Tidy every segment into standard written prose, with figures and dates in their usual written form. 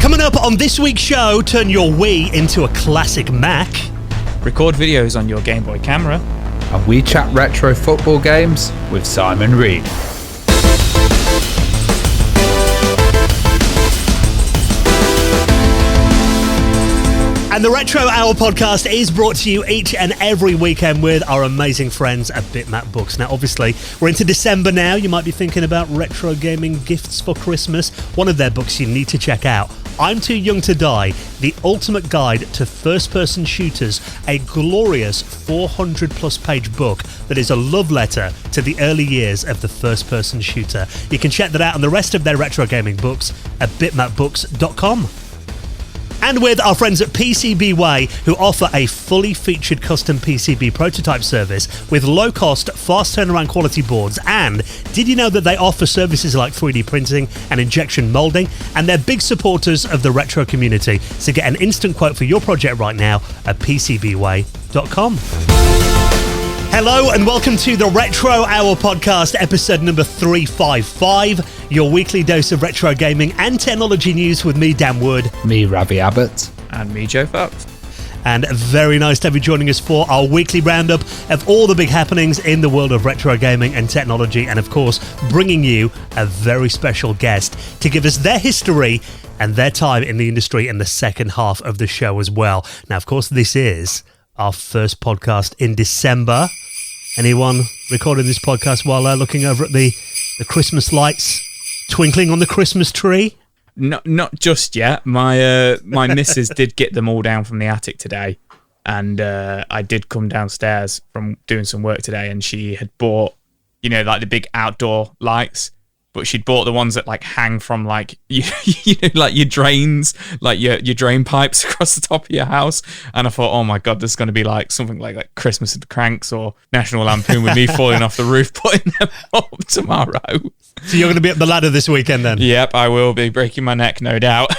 Coming up on this week's show, turn your Wii into a classic Mac. Record videos on your Game Boy camera. And we chat retro football games with Simon Reed. And the Retro Hour podcast is brought to you each and every weekend with our amazing friends at Bitmap Books. Now, obviously, we're into December now. You might be thinking about retro gaming gifts for Christmas. One of their books you need to check out, I'm Too Young to Die, The Ultimate Guide to First-Person Shooters, a glorious 400-plus page book that is a love letter to the early years of the first-person shooter. You can check that out and the rest of their retro gaming books at bitmapbooks.com. And with our friends at PCBWay, who offer a fully featured custom PCB prototype service with low-cost, fast turnaround quality boards. And did you know that they offer services like 3D printing and injection molding? And they're big supporters of the retro community. So get an instant quote for your project right now at PCBWay.com. Hello and welcome to the Retro Hour podcast, episode number 355, your weekly dose of retro gaming and technology news with me, Dan Wood. Me, Ravi Abbott. And me, Joe Fox. And very nice to have you joining us for our weekly roundup of all the big happenings in the world of retro gaming and technology, and of course, bringing you a very special guest to give us their history and their time in the industry in the second half of the show as well. Now, of course, this is our first podcast in December. Anyone recording this podcast while looking over at the Christmas lights twinkling on the Christmas tree? Not just yet. My missus did get them all down from the attic today, and I did come downstairs from doing some work today, and she had bought, like the big outdoor lights, but she'd bought the ones that like hang from like like your drains, like your drain pipes across the top of your house. And I thought, oh my god, there's going to be like something like Christmas at the Cranks or National Lampoon with me falling off the roof putting them up tomorrow. So you're going to be up the ladder this weekend then? Yep, I will be breaking my neck, no doubt.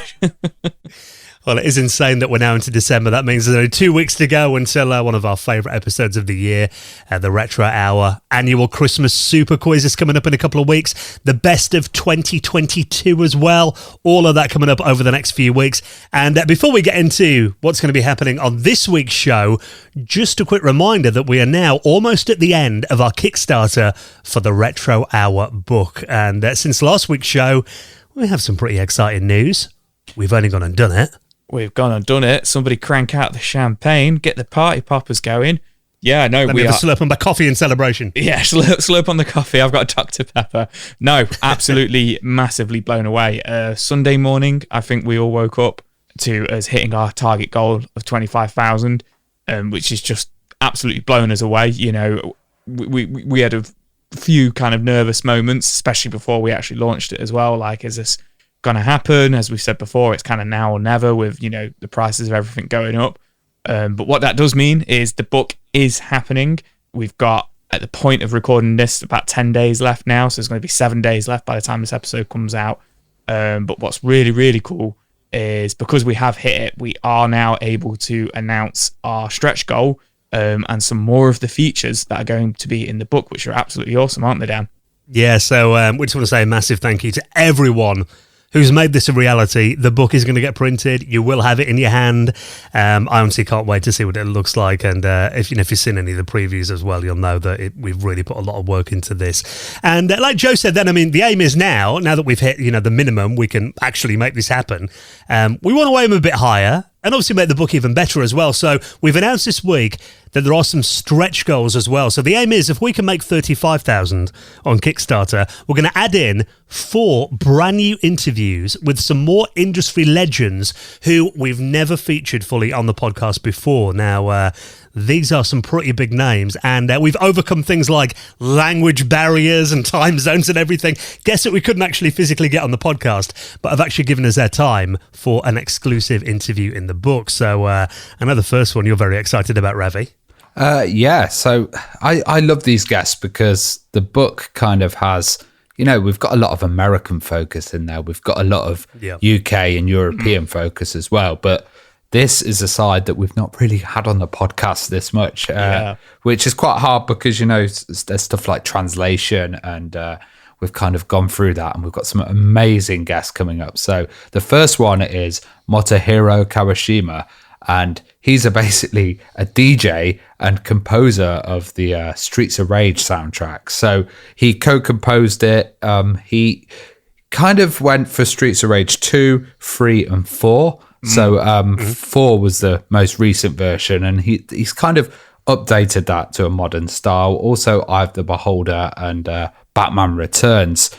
Well, it is insane that we're now into December. That means there's only 2 weeks to go until one of our favourite episodes of the year, the Retro Hour annual Christmas Super Quiz is coming up in a couple of weeks. The best of 2022 as well. All of that coming up over the next few weeks. And before we get into what's going to be happening on this week's show, just a quick reminder that we are now almost at the end of our Kickstarter for the Retro Hour book. And since last week's show, we have some pretty exciting news. We've only gone and done it. We've gone and done it. Somebody crank out the champagne, get the party poppers going. Yeah, no, we are. Slurp on the coffee in celebration. Yeah, slurp on the coffee. I've got a Dr. Pepper. No, absolutely massively blown away. Sunday morning, I think we all woke up to us hitting our target goal of 25,000, which is just absolutely blown us away. We had a few kind of nervous moments, especially before we actually launched it as well. Like, is this going to happen? As we've said before, it's kind of now or never with the prices of everything going up, but what that does mean is the book is happening. We've got, at the point of recording this, about 10 days left now, so there's going to be 7 days left by the time this episode comes out. But what's really, really cool is because we have hit it, we are now able to announce our stretch goal and some more of the features that are going to be in the book, which are absolutely awesome, aren't they, Dan? Yeah, so we just want to say a massive thank you to everyone who's made this a reality. The book is going to get printed. You will have it in your hand. I honestly can't wait to see what it looks like. And if you've seen any of the previews as well, you'll know that we've really put a lot of work into this. And like Joe said then, the aim is now that we've hit, the minimum, we can actually make this happen. We want to aim a bit higher and obviously make the book even better as well. So we've announced this week that there are some stretch goals as well. So the aim is if we can make 35,000 on Kickstarter, we're going to add in 4 brand new interviews with some more industry legends who we've never featured fully on the podcast before. Now, these are some pretty big names, and we've overcome things like language barriers and time zones and everything. Guess that we couldn't actually physically get on the podcast, but have actually given us their time for an exclusive interview in the book. So I know the first one you're very excited about, Ravi. Yeah, so I love these guests because the book kind of has, we've got a lot of American focus in there. We've got a lot of UK and European focus as well, but this is a side that we've not really had on the podcast this much, which is quite hard because, there's stuff like translation and we've kind of gone through that, and we've got some amazing guests coming up. So the first one is Motohiro Kawashima, and he's basically a DJ and composer of the Streets of Rage soundtrack. So he co-composed it. He kind of went for Streets of Rage 2, 3, and 4. So 4 was the most recent version, and he's kind of updated that to a modern style. Also, Eye of the Beholder and Batman Returns.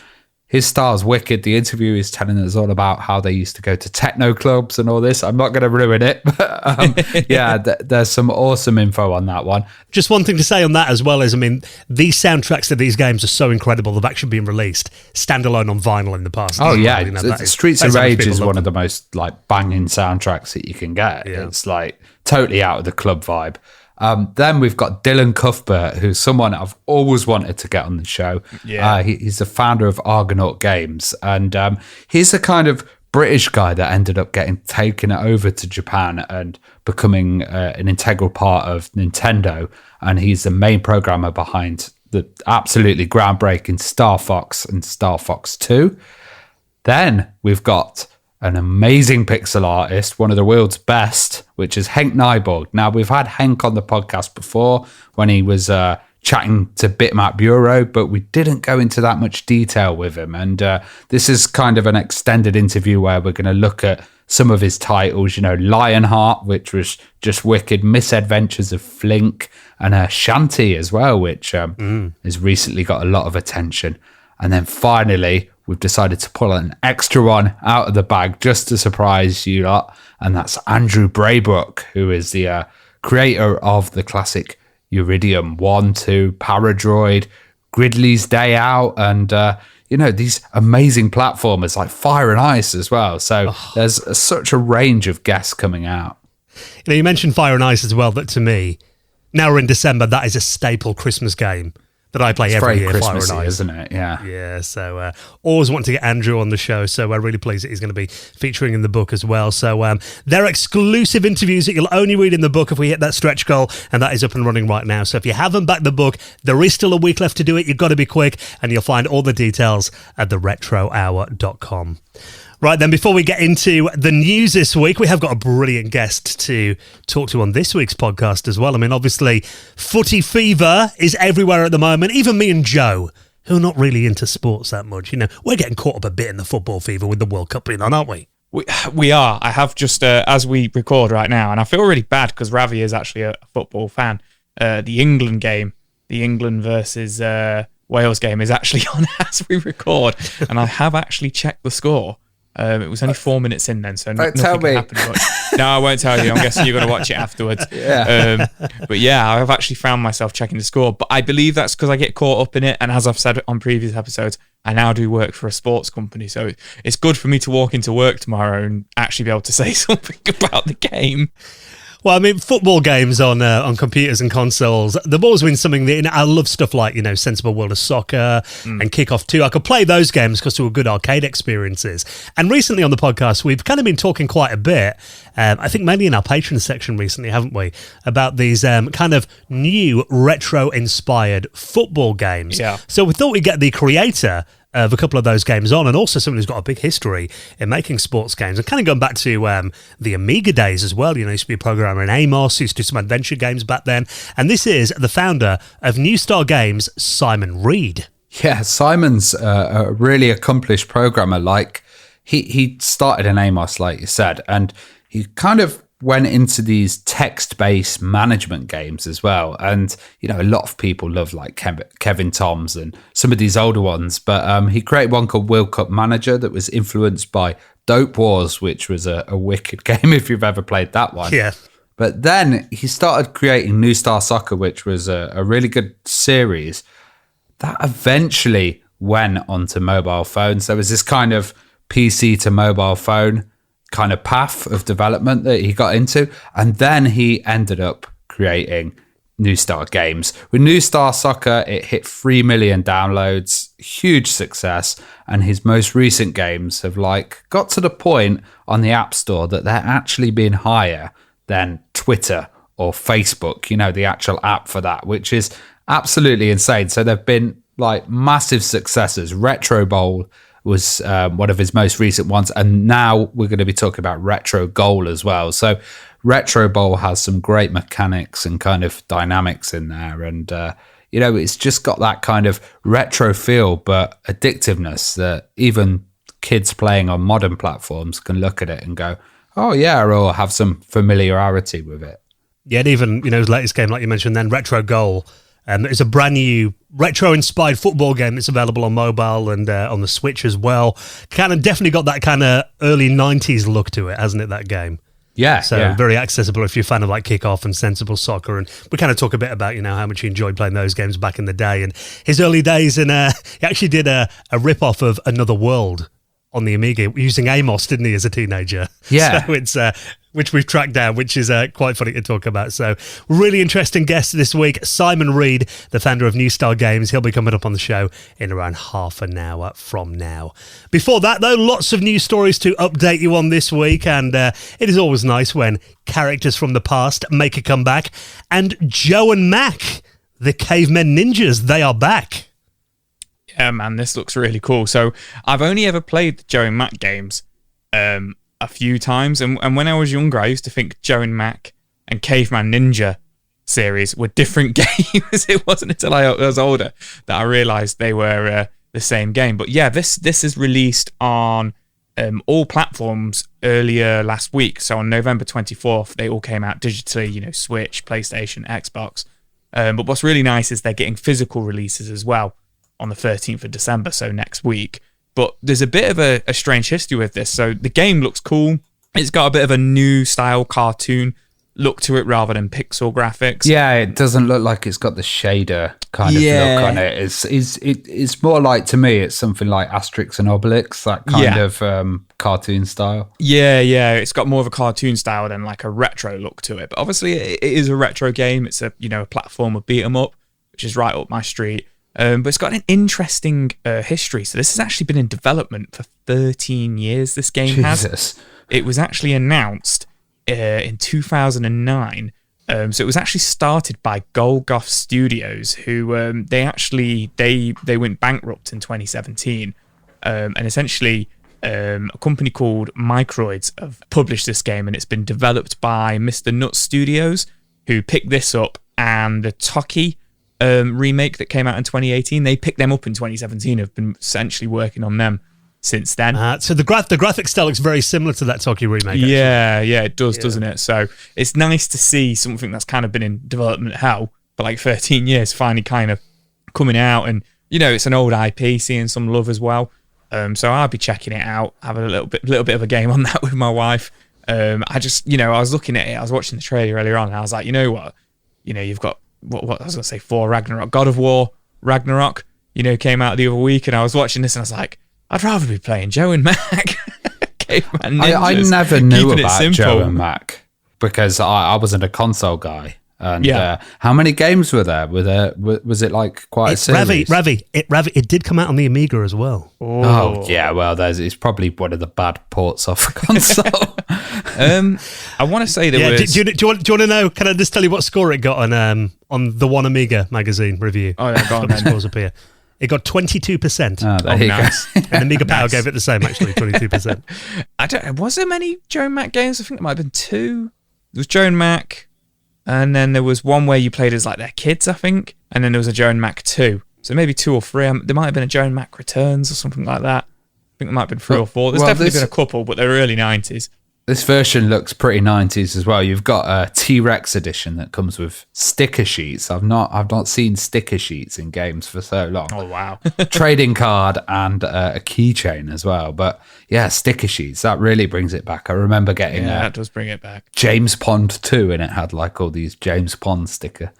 His style's wicked. The interview is telling us all about how they used to go to techno clubs and all this. I'm not going to ruin it, but there's some awesome info on that one. Just one thing to say on that as well is, I mean, these soundtracks to these games are so incredible. They've actually been released standalone on vinyl in the past. Oh yeah, Streets of Rage is one of the most like banging soundtracks that you can get. Yeah. It's like totally out of the club vibe. Then we've got Dylan Cuthbert, who's someone I've always wanted to get on the show. Yeah. He's the founder of Argonaut Games, and he's the kind of British guy that ended up getting taken over to Japan and becoming an integral part of Nintendo, and he's the main programmer behind the absolutely groundbreaking Star Fox and Star Fox 2. Then we've got an amazing pixel artist, one of the world's best, which is Henk Nyborg. Now, we've had Henk on the podcast before when he was chatting to Bitmap Bureau, but we didn't go into that much detail with him. And this is kind of an extended interview where we're going to look at some of his titles, you know, Lionheart, which was just wicked, Misadventures of Flink, and Shanty as well, which has recently got a lot of attention. And then finally, we've decided to pull an extra one out of the bag just to surprise you lot. And that's Andrew Braybrook, who is the creator of the classic Uridium 1, 2, Paradroid, Gridley's Day Out, and, these amazing platformers like Fire and Ice as well. So there's such a range of guests coming out. You know, you mentioned Fire and Ice as well, that to me, now we're in December, that is a staple Christmas game that I play every year. Christmassy, Fire and Ice, isn't it? Yeah. Yeah. So always want to get Andrew on the show. So we're really pleased that he's going to be featuring in the book as well. So they're exclusive interviews that you'll only read in the book if we hit that stretch goal, and that is up and running right now. So if you haven't backed the book, there is still a week left to do it. You've got to be quick, and you'll find all the details at theretrohour.com. Right then, before we get into the news this week, we have got a brilliant guest to talk to on this week's podcast as well. I mean, obviously, footy fever is everywhere at the moment. Even me and Joe, who are not really into sports that much, you know, we're getting caught up a bit in the football fever with the World Cup being on, aren't we? We are. I have just, as we record right now, and I feel really bad because Ravi is actually a football fan. The England game, the England versus Wales game is actually on as we record, and I have actually checked the score. It was only 4 minutes in then, so nothing happened. No, I won't tell you. I'm guessing you're going to watch it afterwards. Yeah. But yeah, I've actually found myself checking the score. But I believe that's because I get caught up in it. And as I've said on previous episodes, I now do work for a sports company. So it's good for me to walk into work tomorrow and actually be able to say something about the game. Well, I mean, football games on computers and consoles, they've always been something that, you know, I love stuff like, you know, Sensible World of Soccer and Kickoff 2. I could play those games because they were good arcade experiences. And recently on the podcast, we've kind of been talking quite a bit, I think mainly in our Patreon section recently, haven't we, about these kind of new retro-inspired football games. Yeah. So we thought we'd get the creator of a couple of those games on, and also someone who's got a big history in making sports games, and kind of going back to the Amiga days as well. You know, he used to be a programmer in AMOS, used to do some adventure games back then, and this is the founder of New Star Games, Simon Reed. Yeah, Simon's a really accomplished programmer. Like, he started in AMOS, like you said, and he kind of went into these text-based management games as well. And, you know, a lot of people love like Kevin Toms and some of these older ones. But he created one called World Cup Manager that was influenced by Dope Wars, which was a wicked game if you've ever played that one. Yeah. But then he started creating New Star Soccer, which was a really good series that eventually went onto mobile phones. There was this kind of PC to mobile phone kind of path of development that he got into, and then he ended up creating New Star Games. With New Star Soccer, it hit 3 million downloads, huge success, and his most recent games have like got to the point on the App Store that they're actually being higher than Twitter or Facebook, you know, the actual app for that, which is absolutely insane. So they've been like massive successes. Retro Bowl was one of his most recent ones, and now we're going to be talking about Retro Goal as well. So Retro Bowl has some great mechanics and kind of dynamics in there, and it's just got that kind of retro feel but addictiveness that even kids playing on modern platforms can look at it and go, oh yeah, or have some familiarity with it. Yeah, and even his latest game, like you mentioned, then Retro Goal. It's a brand new retro-inspired football game that's available on mobile and on the Switch as well. Kind of definitely got that kind of early 90s look to it, hasn't it, that game? Yeah. So very accessible if you're a fan of like Kickoff and Sensible Soccer. And we kind of talk a bit about, how much he enjoyed playing those games back in the day. And his early days, and he actually did a rip-off of Another World on the Amiga using AMOS, didn't he, as a teenager? Yeah. So it's which we've tracked down, which is quite funny to talk about. So really interesting guest this week, Simon Reed, the founder of New Star Games. He'll be coming up on the show in around half an hour from now. Before that, though, lots of news stories to update you on this week, and it is always nice when characters from the past make a comeback. And Joe and Mac, the cavemen ninjas, they are back. Yeah, man, this looks really cool. So I've only ever played the Joe and Mac games a few times, and when I was younger, I used to think Joe and Mac and Caveman Ninja series were different games. It wasn't until I was older that I realised they were the same game. But yeah, this is released on all platforms earlier last week. So on November 24th, they all came out digitally, Switch, PlayStation, Xbox. But what's really nice is they're getting physical releases as well on the 13th of December, so next week. But there's a bit of a strange history with this. So the game looks cool. It's got a bit of a new style cartoon look to it rather than pixel graphics. Yeah, it doesn't look like it's got the shader kind of look on it. It's more like, to me, it's something like Asterix and Obelix, that kind of cartoon style. Yeah, it's got more of a cartoon style than like a retro look to it. But obviously it is a retro game. It's a platformer beat 'em up, which is right up my street. But it's got an interesting history. So this has actually been in development for 13 years, this game has. It was actually announced in 2009. So it was actually started by Golgoth Studios, who they went bankrupt in 2017. And essentially a company called Microids have published this game, and it's been developed by Mr. Nuts Studios, who picked this up, and the Toki remake that came out in 2018, they picked them up in 2017, have been essentially working on them since then. So the graphic style looks very similar to that Toki remake, actually. Yeah, it does, doesn't it? So it's nice to see something that's kind of been in development hell for like 13 years finally kind of coming out, and it's an old IP, seeing some love as well. So I'll be checking it out, having a little bit of a game on that with my wife. I was looking at it, I was watching the trailer earlier on, and I was like, you know what? You've got what I was going to say, for Ragnarok, God of War Ragnarok, came out the other week, and I was watching this and I was like, I'd rather be playing Joe and Mac. Caveman Ninjas, I never knew about Joe and Mac because I wasn't a console guy. And how many games were there? Was it like quite a series? Ravi, it did come out on the Amiga as well. Oh yeah, well, it's probably one of the bad ports off a console. I want to say there was. Do you want to know? Can I just tell you what score it got on the One Amiga magazine review? Oh yeah, go on then. Scores appear. It got 22%. Oh, there you nice. go. And Amiga Power gave it the same, actually, 22%. Was there many Joe and Mac games? I think there might have been 2. There was Joe and Mac, and then there was one where you played as like their kids, I think, and then there was a Joe and Mac 2. So maybe 2 or 3. There might have been a Joe and Mac Returns or something like that. I think there might have been 3 or 4. There's definitely been a couple, but they're early 90s. This version looks pretty 90s as well. You've got a T-Rex edition that comes with sticker sheets. I've not seen sticker sheets in games for so long. Oh, wow. Trading card and a keychain as well. But yeah, sticker sheets, that really brings it back. I remember getting that does bring it back. James Pond 2, and it had like all these James Pond sticker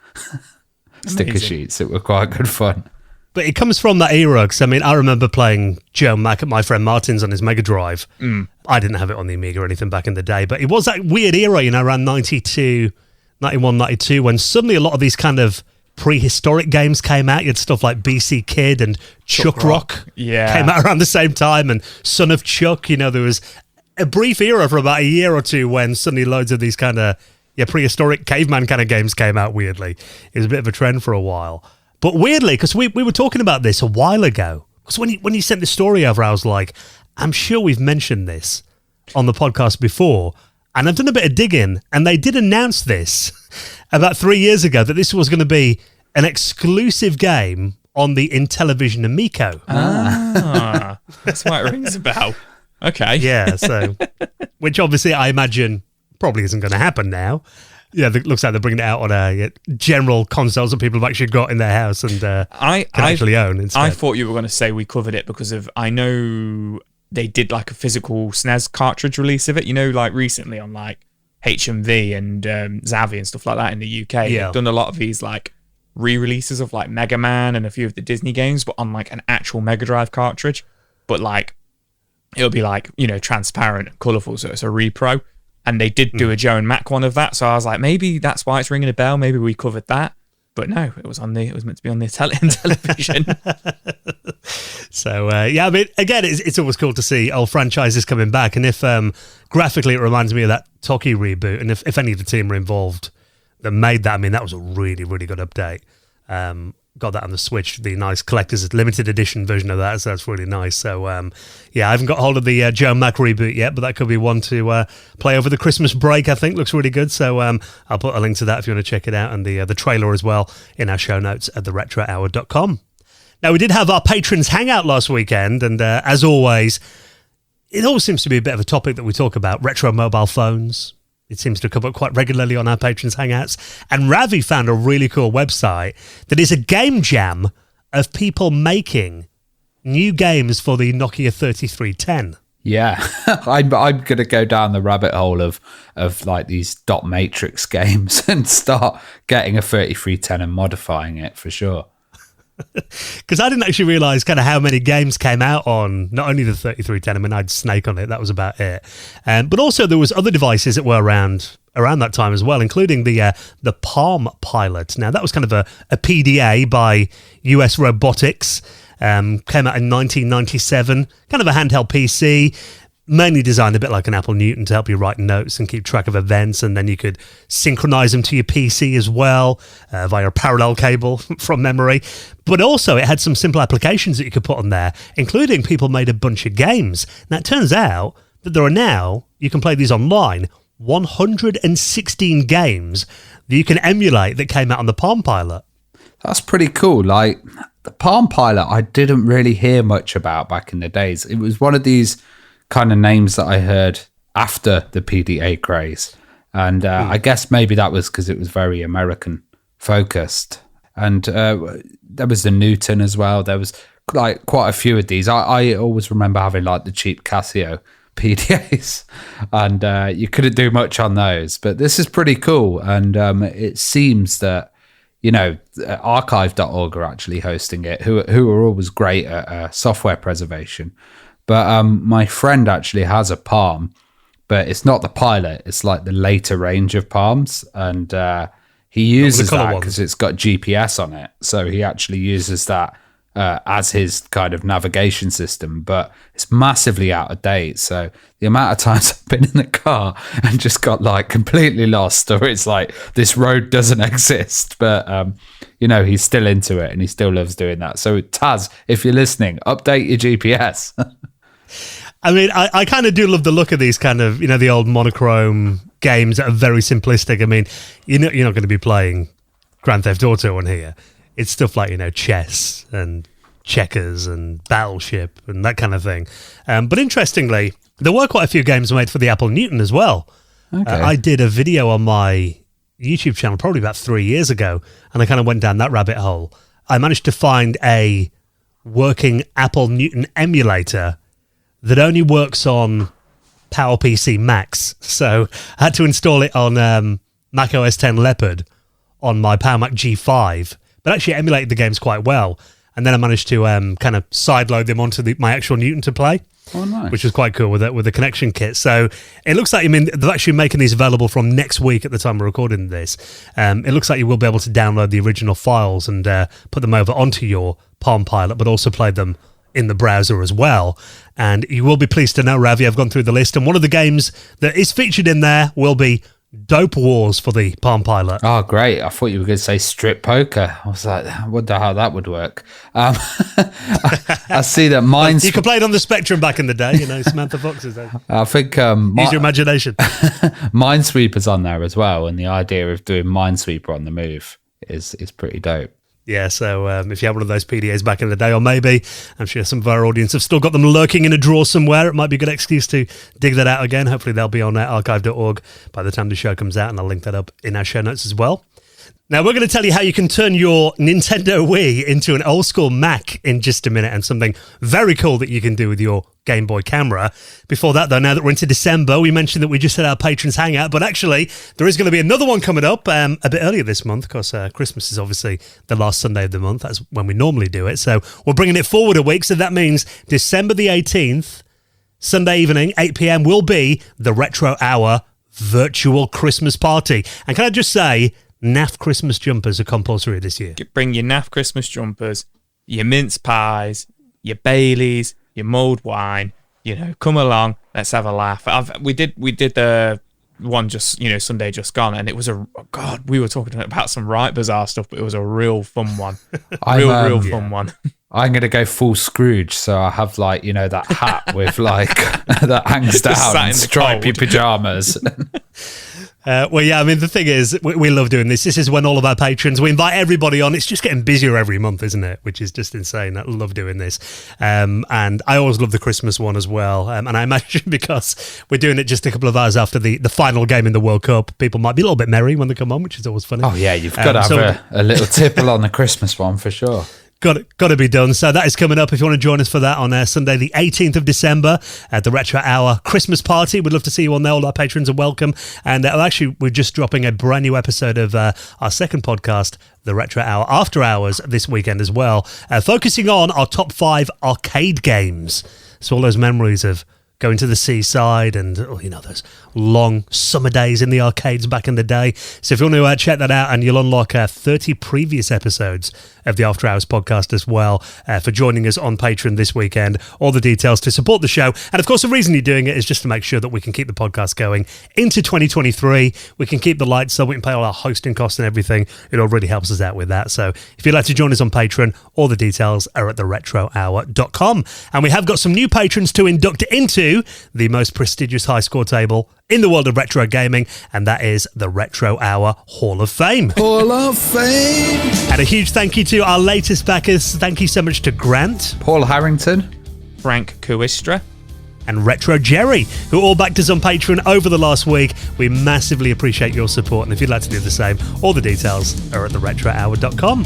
sheets. It were quite good fun. But it comes from that era, because I remember playing Joe and Mac at my friend Martin's on his Mega Drive. I didn't have it on the Amiga or anything back in the day, but it was that weird era, around 92, 91, 92, when suddenly a lot of these kind of prehistoric games came out. You had stuff like BC Kid and Chuck Rock came out around the same time, and Son of Chuck. There was a brief era for about a year or two when suddenly loads of these kind of prehistoric caveman kind of games came out weirdly. It was a bit of a trend for a while. But weirdly, because we were talking about this a while ago, because when you sent the story over, I was like, I'm sure we've mentioned this on the podcast before. And I've done a bit of digging, and they did announce this about 3 years ago, that this was going to be an exclusive game on the Intellivision Amico. That's why it rings a bell. Okay. Yeah, so, which obviously I imagine probably isn't going to happen now. Yeah, it looks like they're bringing it out on a general consoles that people have actually got in their house and can actually own instead. I thought you were going to say we covered it because of, I know they did like a physical SNES cartridge release of it, like recently on like HMV and Zavvi and stuff like that in the UK. Yeah. They've done a lot of these like re-releases of like Mega Man and a few of the Disney games, but on like an actual Mega Drive cartridge. But like, it'll be like, transparent and colourful, so it's a repro. And they did do a Joe and Mac one of that, so I was like, maybe that's why it's ringing a bell. Maybe we covered that, but no, it was meant to be on the television. So I mean, again, it's always cool to see old franchises coming back, and if graphically it reminds me of that Toki reboot, and if any of the team were involved that made that, I mean, that was a really, really good update. Got that on the Switch, the nice collector's limited edition version of that, so that's really nice. So, I haven't got hold of the Joe Mac reboot yet, but that could be one to play over the Christmas break, I think. Looks really good, so I'll put a link to that if you want to check it out, and the trailer as well in our show notes at theretrohour.com. Now, we did have our patrons hangout last weekend, and as always, it always seems to be a bit of a topic that we talk about, retro mobile phones. It seems to come up quite regularly on our patrons' hangouts. And Ravi found a really cool website that is a game jam of people making new games for the Nokia 3310. Yeah, I'm going to go down the rabbit hole of like these dot matrix games and start getting a 3310 and modifying it for sure. Because I didn't actually realise kind of how many games came out on not only the 3310, I mean, I had Snake on it, that was about it. But also there was other devices that were around that time as well, including the Palm Pilot. Now, that was kind of a PDA by US Robotics, came out in 1997, kind of a handheld PC, mainly designed a bit like an Apple Newton to help you write notes and keep track of events, and then you could synchronize them to your PC as well via a parallel cable from memory. But also it had some simple applications that you could put on there, including people made a bunch of games. Now, it turns out that there are now, you can play these online, 116 games that you can emulate that came out on the Palm Pilot. That's pretty cool. Like, the Palm Pilot, I didn't really hear much about back in the days. It was one of these kind of names that I heard after the PDA craze. And I guess maybe that was because it was very American focused. And there was the Newton as well. There was like quite a few of these. I always remember having like the cheap Casio PDAs, and you couldn't do much on those. But this is pretty cool. And it seems that, archive.org are actually hosting it, who are always great at software preservation. But my friend actually has a Palm, but it's not the Pilot. It's like the later range of Palms. And he uses that because it's got GPS on it. So he actually uses that as his kind of navigation system. But it's massively out of date. So the amount of times I've been in the car and just got like completely lost, or it's like this road doesn't exist. But, he's still into it and he still loves doing that. So Taz, if you're listening, update your GPS. I mean, I kind of do love the look of these kind of, the old monochrome games that are very simplistic. I mean, you're not going to be playing Grand Theft Auto on here. It's stuff like, chess and checkers and Battleship and that kind of thing. But interestingly, there were quite a few games made for the Apple Newton as well. Okay. I did a video on my YouTube channel probably about 3 years ago, and I kind of went down that rabbit hole. I managed to find a working Apple Newton emulator that only works on PowerPC Max. So I had to install it on Mac OS X Leopard on my Power Mac G5, but actually emulated the games quite well. And then I managed to kind of sideload them onto my actual Newton to play, nice. Which was quite cool with the connection kit. So it looks like, they're actually making these available from next week at the time we're recording this. It looks like you will be able to download the original files and put them over onto your Palm Pilot, but also play them in the browser as well. And you will be pleased to know, Ravi, I've gone through the list, and one of the games that is featured in there will be Dope Wars for the Palm Pilot. Oh, great. I thought you were going to say strip poker. I was like, I wonder how that would work. I see that mine's... You could play it on the Spectrum back in the day, Samantha Fox's. I think... Use your imagination. Minesweeper's on there as well, and the idea of doing Minesweeper on the move is pretty dope. Yeah, so if you had one of those PDAs back in the day, or maybe, I'm sure some of our audience have still got them lurking in a drawer somewhere. It might be a good excuse to dig that out again. Hopefully they'll be on archive.org by the time the show comes out, and I'll link that up in our show notes as well. Now, we're going to tell you how you can turn your Nintendo Wii into an old school Mac in just a minute, and something very cool that you can do with your Game Boy camera. Before that, though, now that we're into December, we mentioned that we just had our Patrons Hangout, but actually, there is going to be another one coming up a bit earlier this month, because Christmas is obviously the last Sunday of the month. That's when we normally do it. So we're bringing it forward a week. So that means December the 18th, Sunday evening, 8 p.m, will be the Retro Hour virtual Christmas party. And can I just say, NAF Christmas jumpers are compulsory this year. Bring your NAF Christmas jumpers, your mince pies, your Baileys, your mulled wine. Come along. Let's have a laugh. We did the one just Sunday just gone, and it was we were talking about some right bizarre stuff, but it was a real fun one. real fun one. I'm going to go full Scrooge, so I have that hat with that hangs down and stripy pajamas. The thing is, we love doing this. This is when all of our patrons, we invite everybody on. It's just getting busier every month, isn't it? Which is just insane. I love doing this. And I always love the Christmas one as well. And I imagine because we're doing it just a couple of hours after the final game in the World Cup, people might be a little bit merry when they come on, which is always funny. Oh, yeah, you've got to have a little tipple on the Christmas one for sure. Got to be done. So that is coming up. If you want to join us for that on Sunday, the 18th of December at the Retro Hour Christmas party. We'd love to see you on there. All our patrons are welcome. And actually, we're just dropping a brand new episode of our second podcast, the Retro Hour After Hours, this weekend as well, focusing on our top 5 arcade games. So all those memories of going to the seaside and, those long summer days in the arcades back in the day. So if you want to check that out, and you'll unlock 30 previous episodes of the After Hours podcast as well for joining us on Patreon this weekend. All the details to support the show. And of course, the reason you're doing it is just to make sure that we can keep the podcast going into 2023. We can keep the lights on. We can pay all our hosting costs and everything. It all really helps us out with that. So if you'd like to join us on Patreon, all the details are at theretrohour.com. And we have got some new patrons to induct into the most prestigious high score table in the world of retro gaming, and that is the Retro Hour Hall of Fame. Hall of Fame! And a huge thank you to our latest backers. Thank you so much to Grant, Paul Harrington, Frank Kuistra, and Retro Jerry, who all backed us on Patreon over the last week. We massively appreciate your support, and if you'd like to do the same, all the details are at theretrohour.com.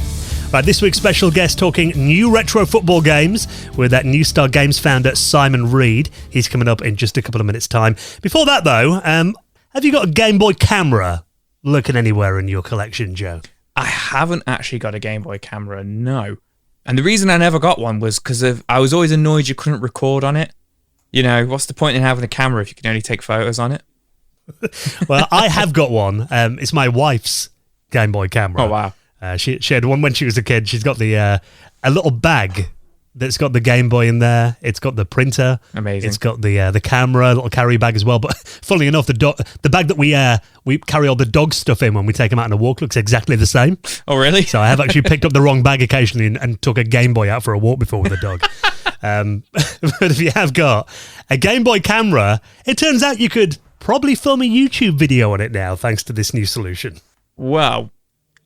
Right, this week's special guest talking new retro football games with that New Star Games founder, Simon Reed. He's coming up in just a couple of minutes' time. Before that, though, have you got a Game Boy camera looking anywhere in your collection, Joe? I haven't actually got a Game Boy camera, no. And the reason I never got one was because I was always annoyed you couldn't record on it. What's the point in having a camera if you can only take photos on it? Well, I have got one. It's my wife's Game Boy camera. Oh, wow. She had one when she was a kid. She's got a little bag that's got the Game Boy in there. It's got the printer. Amazing. It's got the camera, little carry bag as well. But funnily enough, the bag that we carry all the dog stuff in when we take them out on a walk looks exactly the same. Oh, really? So I have actually picked up the wrong bag occasionally and took a Game Boy out for a walk before with the dog. But if you have got a Game Boy camera, it turns out you could probably film a YouTube video on it now, thanks to this new solution. Well,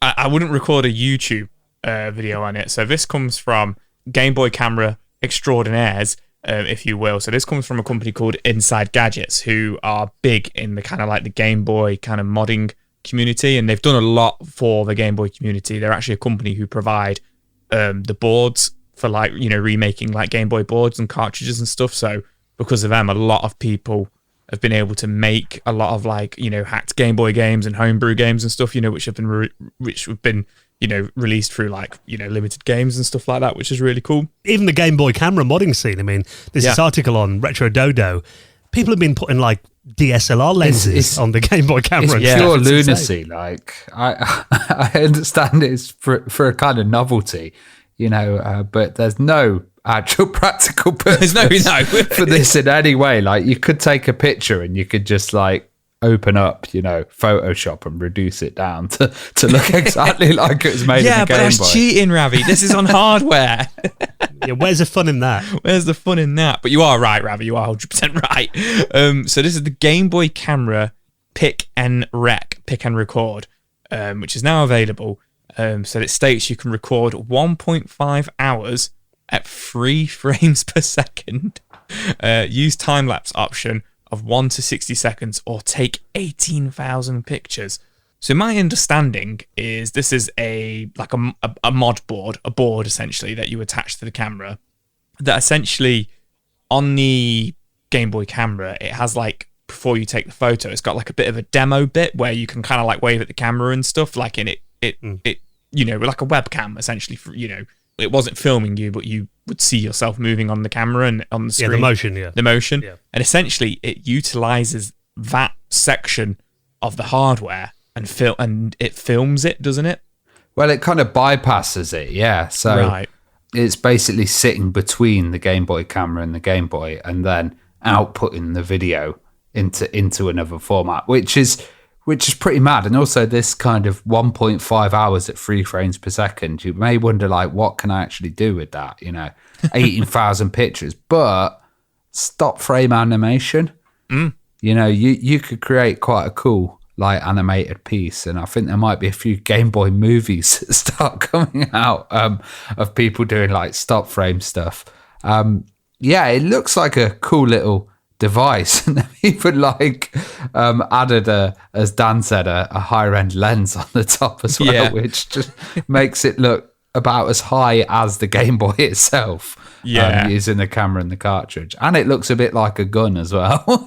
I wouldn't record a YouTube video on it. So this comes from Game Boy camera extraordinaires, if you will. So this comes from a company called Inside Gadgets, who are big in the kind of like the Game Boy kind of modding community, and they've done a lot for the Game Boy community. They're actually a company who provide the boards for remaking like Game Boy boards and cartridges and stuff. So because of them, a lot of people have been able to make a lot of hacked Game Boy games and homebrew games and stuff, which have been released through limited games and stuff like that, which is really cool. Even the Game Boy camera modding scene. I mean, there's this article on Retro Dodo. People have been putting DSLR lenses on the Game Boy camera. It's pure lunacy. I understand it's for a kind of novelty, but there's no actual practical purpose no. for this in any way. You could take a picture and you could just open up, Photoshop and reduce it down to look exactly like it was made in the Game Boy. Yeah, but that's cheating, Ravi. This is on hardware. Yeah, where's the fun in that? Where's the fun in that? But you are right, Ravi. You are 100% right. So this is the Game Boy Camera Pick and Record, which is now available. So it states you can record 1.5 hours at 3 frames per second. Use time-lapse option of 1 to 60 seconds or take 18,000 pictures. So my understanding is this is a mod board, a board essentially that you attach to the camera, that essentially on the Game Boy camera, it has like, before you take the photo, it's got like a bit of a demo bit where you can kind of like wave at the camera and stuff, like in it like a webcam essentially, for, it wasn't filming you, but you would see yourself moving on the camera and on the screen. Yeah, the motion. Yeah. And essentially it utilizes that section of the hardware and it films it, doesn't it? Well, it kind of bypasses it, yeah. So it's basically sitting between the Game Boy camera and the Game Boy, and then outputting the video into another format, which is pretty mad. And also this kind of 1.5 hours at 3 frames per second, you may wonder, like, what can I actually do with that? 18,000 pictures, but stop frame animation. You could create quite a cool like animated piece, and I think there might be a few Game Boy movies that start coming out of people doing like stop frame stuff. It looks like a cool little device, and even like added as Dan said, a higher end lens on the top as well, which just makes it look about as high as the Game Boy itself. Using the camera and the cartridge, and it looks a bit like a gun as well.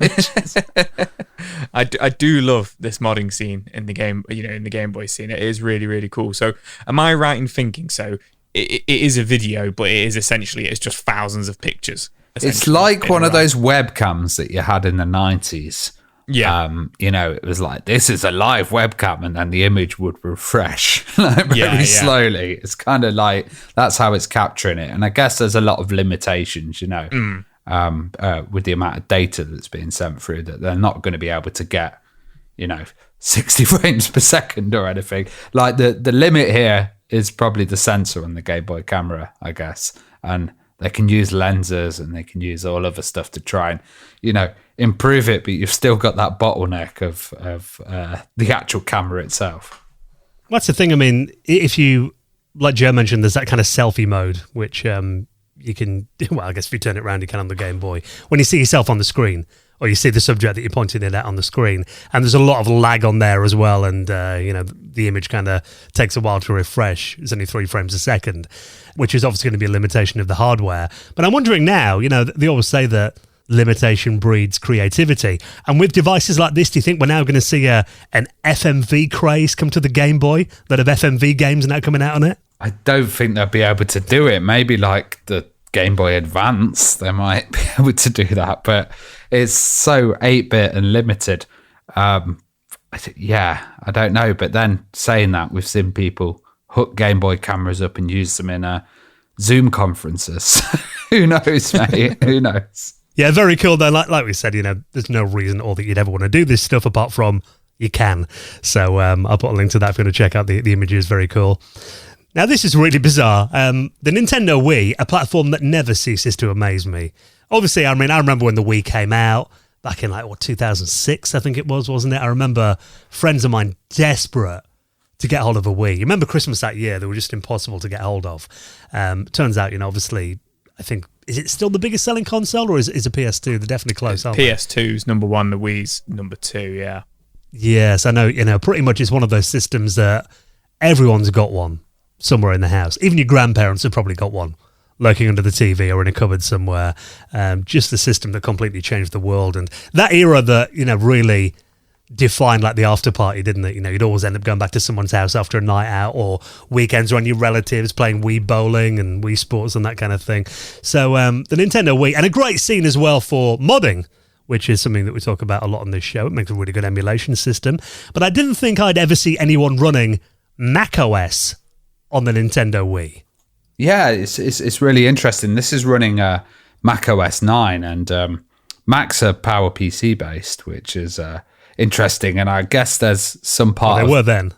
I do love this modding scene in the game. In the Game Boy scene, it is really, really cool. So, am I right in thinking so? It is a video, but it's just thousands of pictures. It's like one of those webcams that you had in the 90s. Yeah. It was like, this is a live webcam, and then the image would refresh very slowly. It's kind of like, that's how it's capturing it. And I guess there's a lot of limitations, with the amount of data that's being sent through, that they're not going to be able to get, 60 frames per second or anything. Like the limit here is probably the sensor on the Game Boy camera, I guess. And they can use lenses and they can use all other stuff to try and, improve it, but you've still got that bottleneck of the actual camera itself. That's the thing. I mean, if you, like Joe mentioned, there's that kind of selfie mode, which you can, well, I guess if you turn it around, you can on the Game Boy. When you see yourself on the screen, or you see the subject that you're pointing it at on the screen, and there's a lot of lag on there as well, and the image kind of takes a while to refresh. It's only 3 frames a second, which is obviously going to be a limitation of the hardware. But I'm wondering now, they always say that limitation breeds creativity, and with devices like this, do you think we're now going to see an FMV craze come to the Game Boy, that of FMV games now coming out on it? I don't think they'll be able to do it. Maybe like the Game Boy Advance, they might be able to do that, but it's so 8-bit and limited. I don't know. But then saying that, we've seen people hook Game Boy cameras up and use them in Zoom conferences. Who knows, mate? Who knows? Yeah, very cool though. Like we said, there's no reason or that you'd ever want to do this stuff apart from you can. So I'll put a link to that if you want to check out the images. Very cool. Now, this is really bizarre. The Nintendo Wii, a platform that never ceases to amaze me. Obviously, I remember when the Wii came out back in 2006, I think it was, wasn't it? I remember friends of mine desperate to get hold of a Wii. You remember Christmas that year? They were just impossible to get hold of. Turns out, obviously, I think, is it still the biggest selling console, or is a PS2? They're definitely close, aren't they? PS2's number 1, the Wii's number 2, yeah. Yes, I know, pretty much it's one of those systems that everyone's got one somewhere in the house. Even your grandparents have probably got one lurking under the TV or in a cupboard somewhere. Just the system that completely changed the world. And that era that, really defined like the after party, didn't it? You'd always end up going back to someone's house after a night out, or weekends around your relatives playing Wii bowling and Wii Sports and that kind of thing. So the Nintendo Wii, and a great scene as well for modding, which is something that we talk about a lot on this show. It makes a really good emulation system. But I didn't think I'd ever see anyone running macOS on the Nintendo Wii. Yeah, it's really interesting. This is running Mac OS 9, and Macs are PowerPC based, which is interesting. And I guess there's some part. They were then.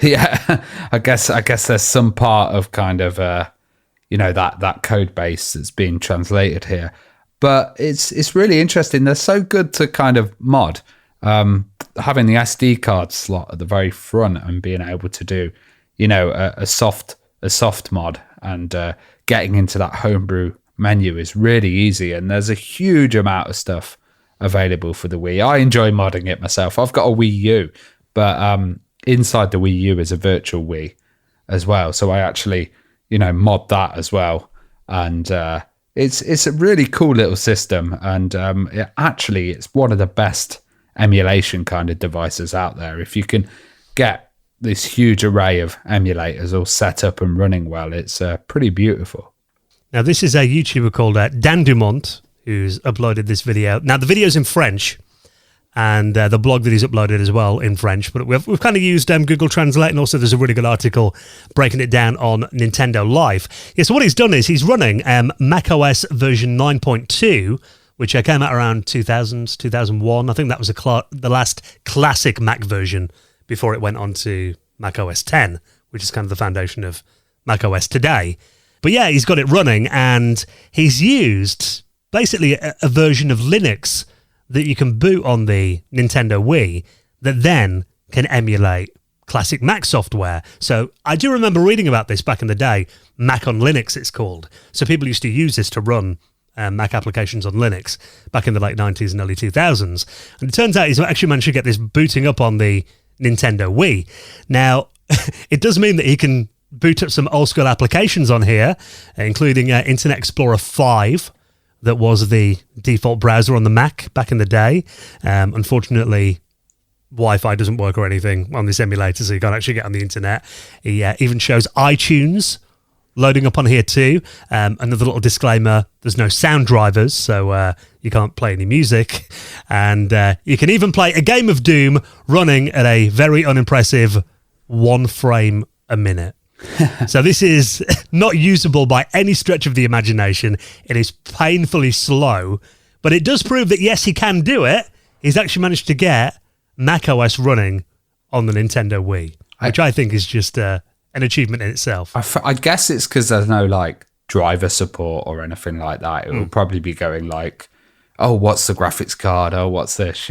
Yeah, I guess there's some part of kind of that code base that's being translated here. But it's really interesting. They're so good to kind of mod. Having the SD card slot at the very front and being able to do, a soft mod and getting into that homebrew menu is really easy. And there's a huge amount of stuff available for the Wii. I enjoy modding it myself. I've got a Wii U, but inside the Wii U is a virtual Wii as well. So I actually, mod that as well. And it's a really cool little system. And it's one of the best emulation kind of devices out there. If you can get this huge array of emulators all set up and running well, it's pretty beautiful. Now, this is a YouTuber called Dan Dumont who's uploaded this video. Now, the video's in French, and the blog that he's uploaded as well in French, but we've kind of used Google Translate, and also there's a really good article breaking it down on Nintendo Live. Yeah, so what he's done is he's running macOS version 9.2, which came out around 2000, 2001. I think that was the last classic Mac version before it went on to macOS 10, which is kind of the foundation of macOS today. But yeah, he's got it running, and he's used basically a version of Linux that you can boot on the Nintendo Wii that then can emulate classic Mac software. So I do remember reading about this back in the day. Mac on Linux, it's called. So people used to use this to run Mac applications on Linux back in the late 90s and early 2000s. And it turns out he's actually managed to get this booting up on the Nintendo Wii. Now, it does mean that he can boot up some old school applications on here, including Internet Explorer 5, that was the default browser on the Mac back in the day. Unfortunately, Wi-Fi doesn't work or anything on this emulator, so you can't actually get on the internet. He even shows iTunes loading up on here too. Another little disclaimer, there's no sound drivers, so you can't play any music. And you can even play a game of Doom running at a very unimpressive 1 frame a minute. So this is not usable by any stretch of the imagination. It is painfully slow, but it does prove that yes, he can do it. He's actually managed to get macOS running on the Nintendo Wii, which I think is just an achievement in itself. I guess it's because there's no driver support or anything like that. It will probably be going oh, what's the graphics card? Oh, what's this?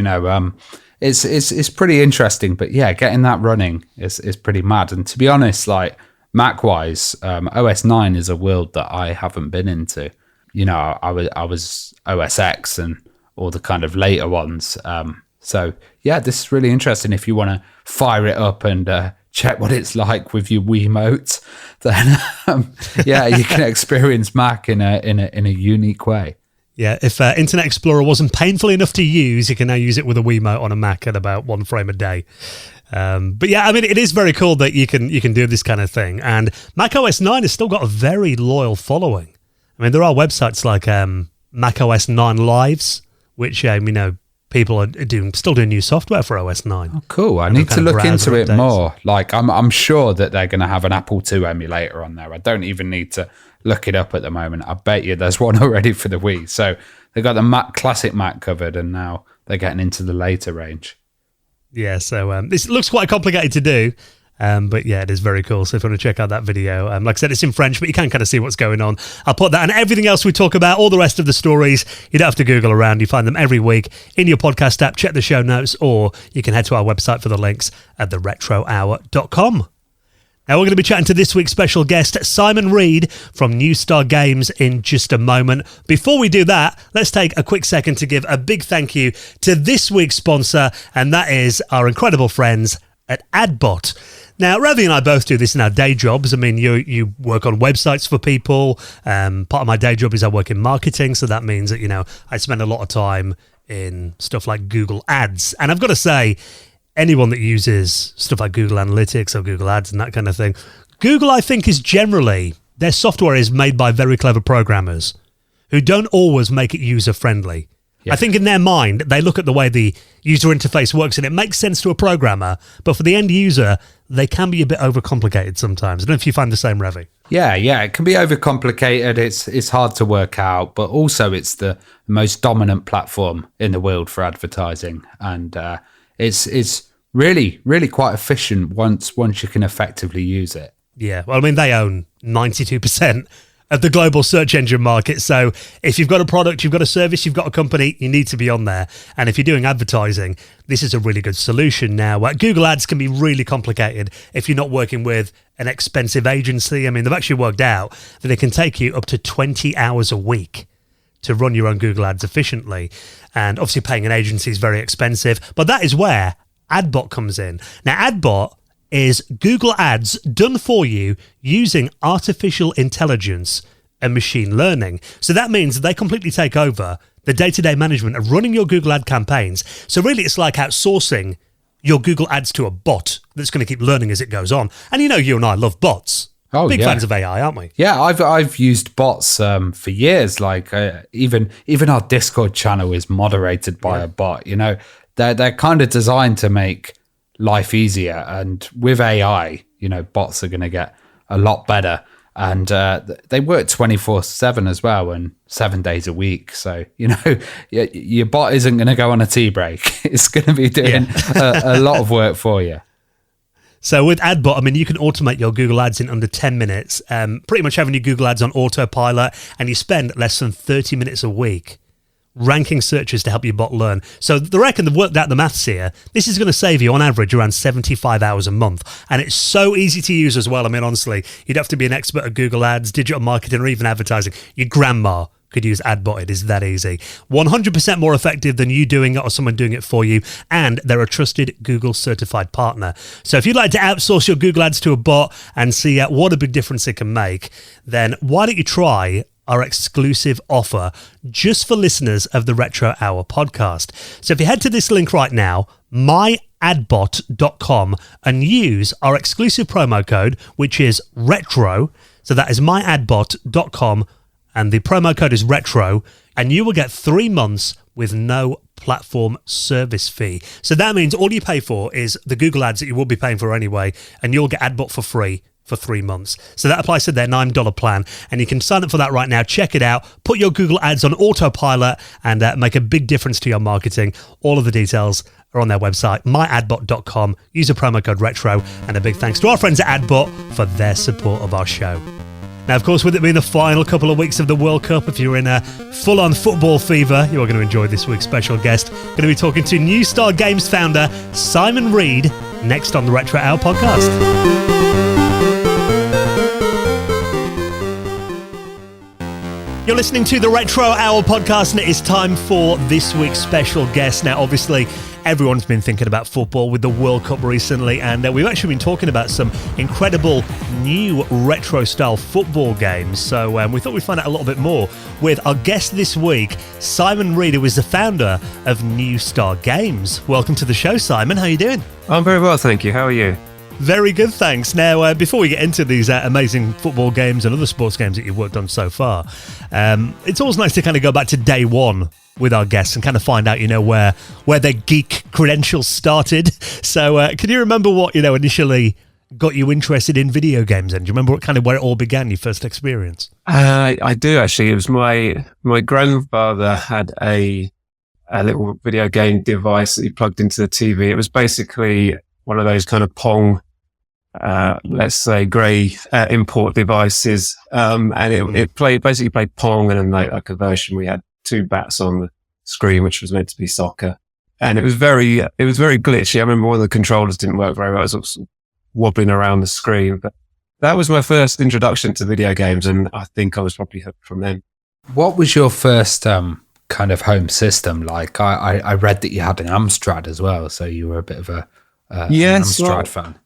It's pretty interesting. But yeah, getting that running is pretty mad. And to be honest, Mac-wise, OS 9 is a world that I haven't been into. I was OS X and all the kind of later ones. So yeah, this is really interesting. If you want to fire it up and check what it's like with your Wiimote, then you can experience Mac in a unique way. Yeah, if Internet Explorer wasn't painful enough to use, you can now use it with a Wiimote on a Mac at about 1 frame a day. But yeah, I mean, it is very cool that you can do this kind of thing. And macOS 9 has still got a very loyal following. I mean, there are websites like macOS 9 Lives, which people are still doing new software for OS 9. Oh, cool! I need to look into it more. I'm sure that they're going to have an Apple II emulator on there. I don't even need to look it up at the moment. I bet you there's one already for the Wii. So they got the classic Mac covered, and now they're getting into the later range. Yeah, so this looks quite complicated to do, but yeah, it is very cool. So if you want to check out that video, like I said, it's in French, but you can kind of see what's going on. I'll put that and everything else we talk about, all the rest of the stories, you don't have to Google around. You find them every week in your podcast app. Check the show notes, or you can head to our website for the links at theretrohour.com. Now, we're going to be chatting to this week's special guest, Simon Reed from New Star Games, in just a moment. Before we do that, let's take a quick second to give a big thank you to this week's sponsor, and that is our incredible friends at AdBot. Now, Ravi and I both do this in our day jobs. I mean, you work on websites for people. Part of my day job is I work in marketing, so that means that, I spend a lot of time in stuff like Google Ads. And I've got to say, anyone that uses stuff like Google Analytics or Google Ads and that kind of thing, Google, I think, is generally, their software is made by very clever programmers who don't always make it user-friendly. Yeah. I think in their mind, they look at the way the user interface works and it makes sense to a programmer, but for the end user, they can be a bit overcomplicated sometimes. I don't know if you find the same, Ravi. Yeah, it can be overcomplicated. It's hard to work out, but also it's the most dominant platform in the world for advertising. And it's really, really quite efficient once you can effectively use it. Yeah, well, I mean, they own 92% of the global search engine market. So if you've got a product, you've got a service, you've got a company, you need to be on there. And if you're doing advertising, this is a really good solution now. Google Ads can be really complicated if you're not working with an expensive agency. I mean, they've actually worked out that it can take you up to 20 hours a week to run your own Google Ads efficiently. And obviously paying an agency is very expensive, but that is where AdBot comes in. Now, AdBot is Google Ads done for you using artificial intelligence and machine learning. So that means they completely take over the day-to-day management of running your Google Ad campaigns. So really, it's like outsourcing your Google Ads to a bot that's going to keep learning as it goes on. And you know, you and I love bots. Oh, Big fans of AI, aren't we? Yeah, I've used bots for years. Like even our Discord channel is moderated by a bot. You know, they're kind of designed to make life easier, and with AI, you know, bots are going to get a lot better, and they work 24/7 as well, and 7 days a week. So you know, your bot isn't going to go on a tea break. It's going to be doing a lot of work for you. So with AdBot, I mean, you can automate your Google Ads in under 10 minutes, pretty much having your Google Ads on autopilot, and you spend less than 30 minutes a week ranking searches to help your bot learn. So they reckon they've worked out the maths here. This is going to save you on average around 75 hours a month. And it's so easy to use as well. I mean, honestly, you'd have to be an expert at Google Ads, digital marketing, or even advertising. Your grandma could use AdBot. It is that easy. 100% more effective than you doing it or someone doing it for you. And they're a trusted Google certified partner. So if you'd like to outsource your Google Ads to a bot and see what a big difference it can make, then why don't you try our exclusive offer just for listeners of the Retro Hour podcast. So if you head to this link right now, myadbot.com, and use our exclusive promo code, which is RETRO. So that is myadbot.com, and the promo code is RETRO, and you will get 3 months with no platform service fee. So that means all you pay for is the Google Ads that you will be paying for anyway, and you'll get AdBot for free for 3 months. So that applies to their $9 plan, and you can sign up for that right now. Check it out. Put your Google Ads on autopilot and make a big difference to your marketing. All of the details are on their website, myadbot.com. Use a promo code RETRO, and a big thanks to our friends at AdBot for their support of our show. Now, of course, with it being the final couple of weeks of the World Cup, if you're in a full-on football fever, you are going to enjoy this week's special guest. Going to be talking to New Star Games founder Simon Reed next on the Retro Hour podcast. You're listening to the Retro Hour podcast, and it is time for this week's special guest. Now, obviously, everyone's been thinking about football with the World Cup recently, and we've actually been talking about some incredible new retro-style football games. So we thought we'd find out a little bit more with our guest this week, Simon Reed, who is the founder of New Star Games. Welcome to the show, Simon. How are you doing? I'm very well, thank you. How are you? Very good, thanks. Now, before we get into these amazing football games and other sports games that you've worked on so far, it's always nice to kind of go back to day one with our guests and kind of find out, you know, where their geek credentials started. So can you remember what, you know, initially got you interested in video games? And do you remember where it all began, your first experience? I do, actually. It was my grandfather had a little video game device that he plugged into the TV. It was basically one of those kind of Pong, let's say grey import devices. And it basically played Pong, and then like a version we had 2 bats on the screen, which was meant to be soccer. And it was very glitchy. I remember one of the controllers didn't work very well. It was sort of wobbling around the screen. But that was my first introduction to video games, and I think I was probably hooked from then. What was your first kind of home system like? I read that you had an Amstrad as well, so you were a bit of an Amstrad fan.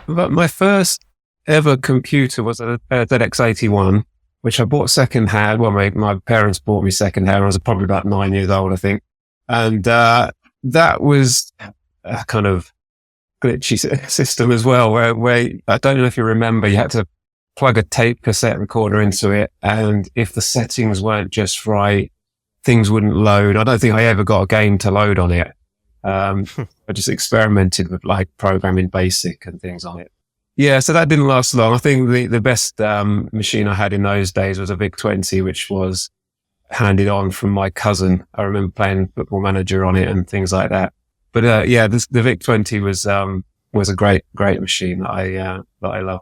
But my first ever computer was a ZX81, which I bought second-hand. Well, my parents bought me second-hand. I was probably about 9 years old, I think. And that was a kind of glitchy system as well, where I don't know if you remember, you had to plug a tape cassette recorder into it, and if the settings weren't just right, things wouldn't load. I don't think I ever got a game to load on it. I just experimented with like programming BASIC and things on it. Yeah, so that didn't last long. I think the best machine I had in those days was a VIC-20, which was handed on from my cousin. I remember playing Football Manager on it and things like that. But yeah, the VIC-20 was a great machine that I love.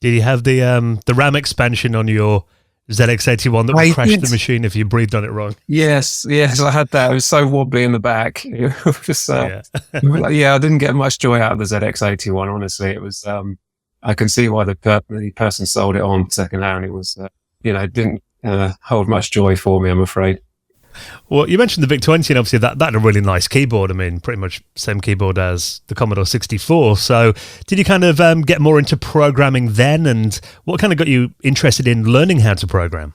Did you have the RAM expansion on your ZX81 that would crash the machine if you breathed on it wrong? Yes, I had that. It was so wobbly in the back. It was, I didn't get much joy out of the ZX81. Honestly, it was. I can see why the person sold it on second hand. It was, it didn't hold much joy for me, I'm afraid. Well, you mentioned the VIC-20, and obviously that had a really nice keyboard. I mean, pretty much same keyboard as the Commodore 64. So did you kind of get more into programming then, and what kind of got you interested in learning how to program?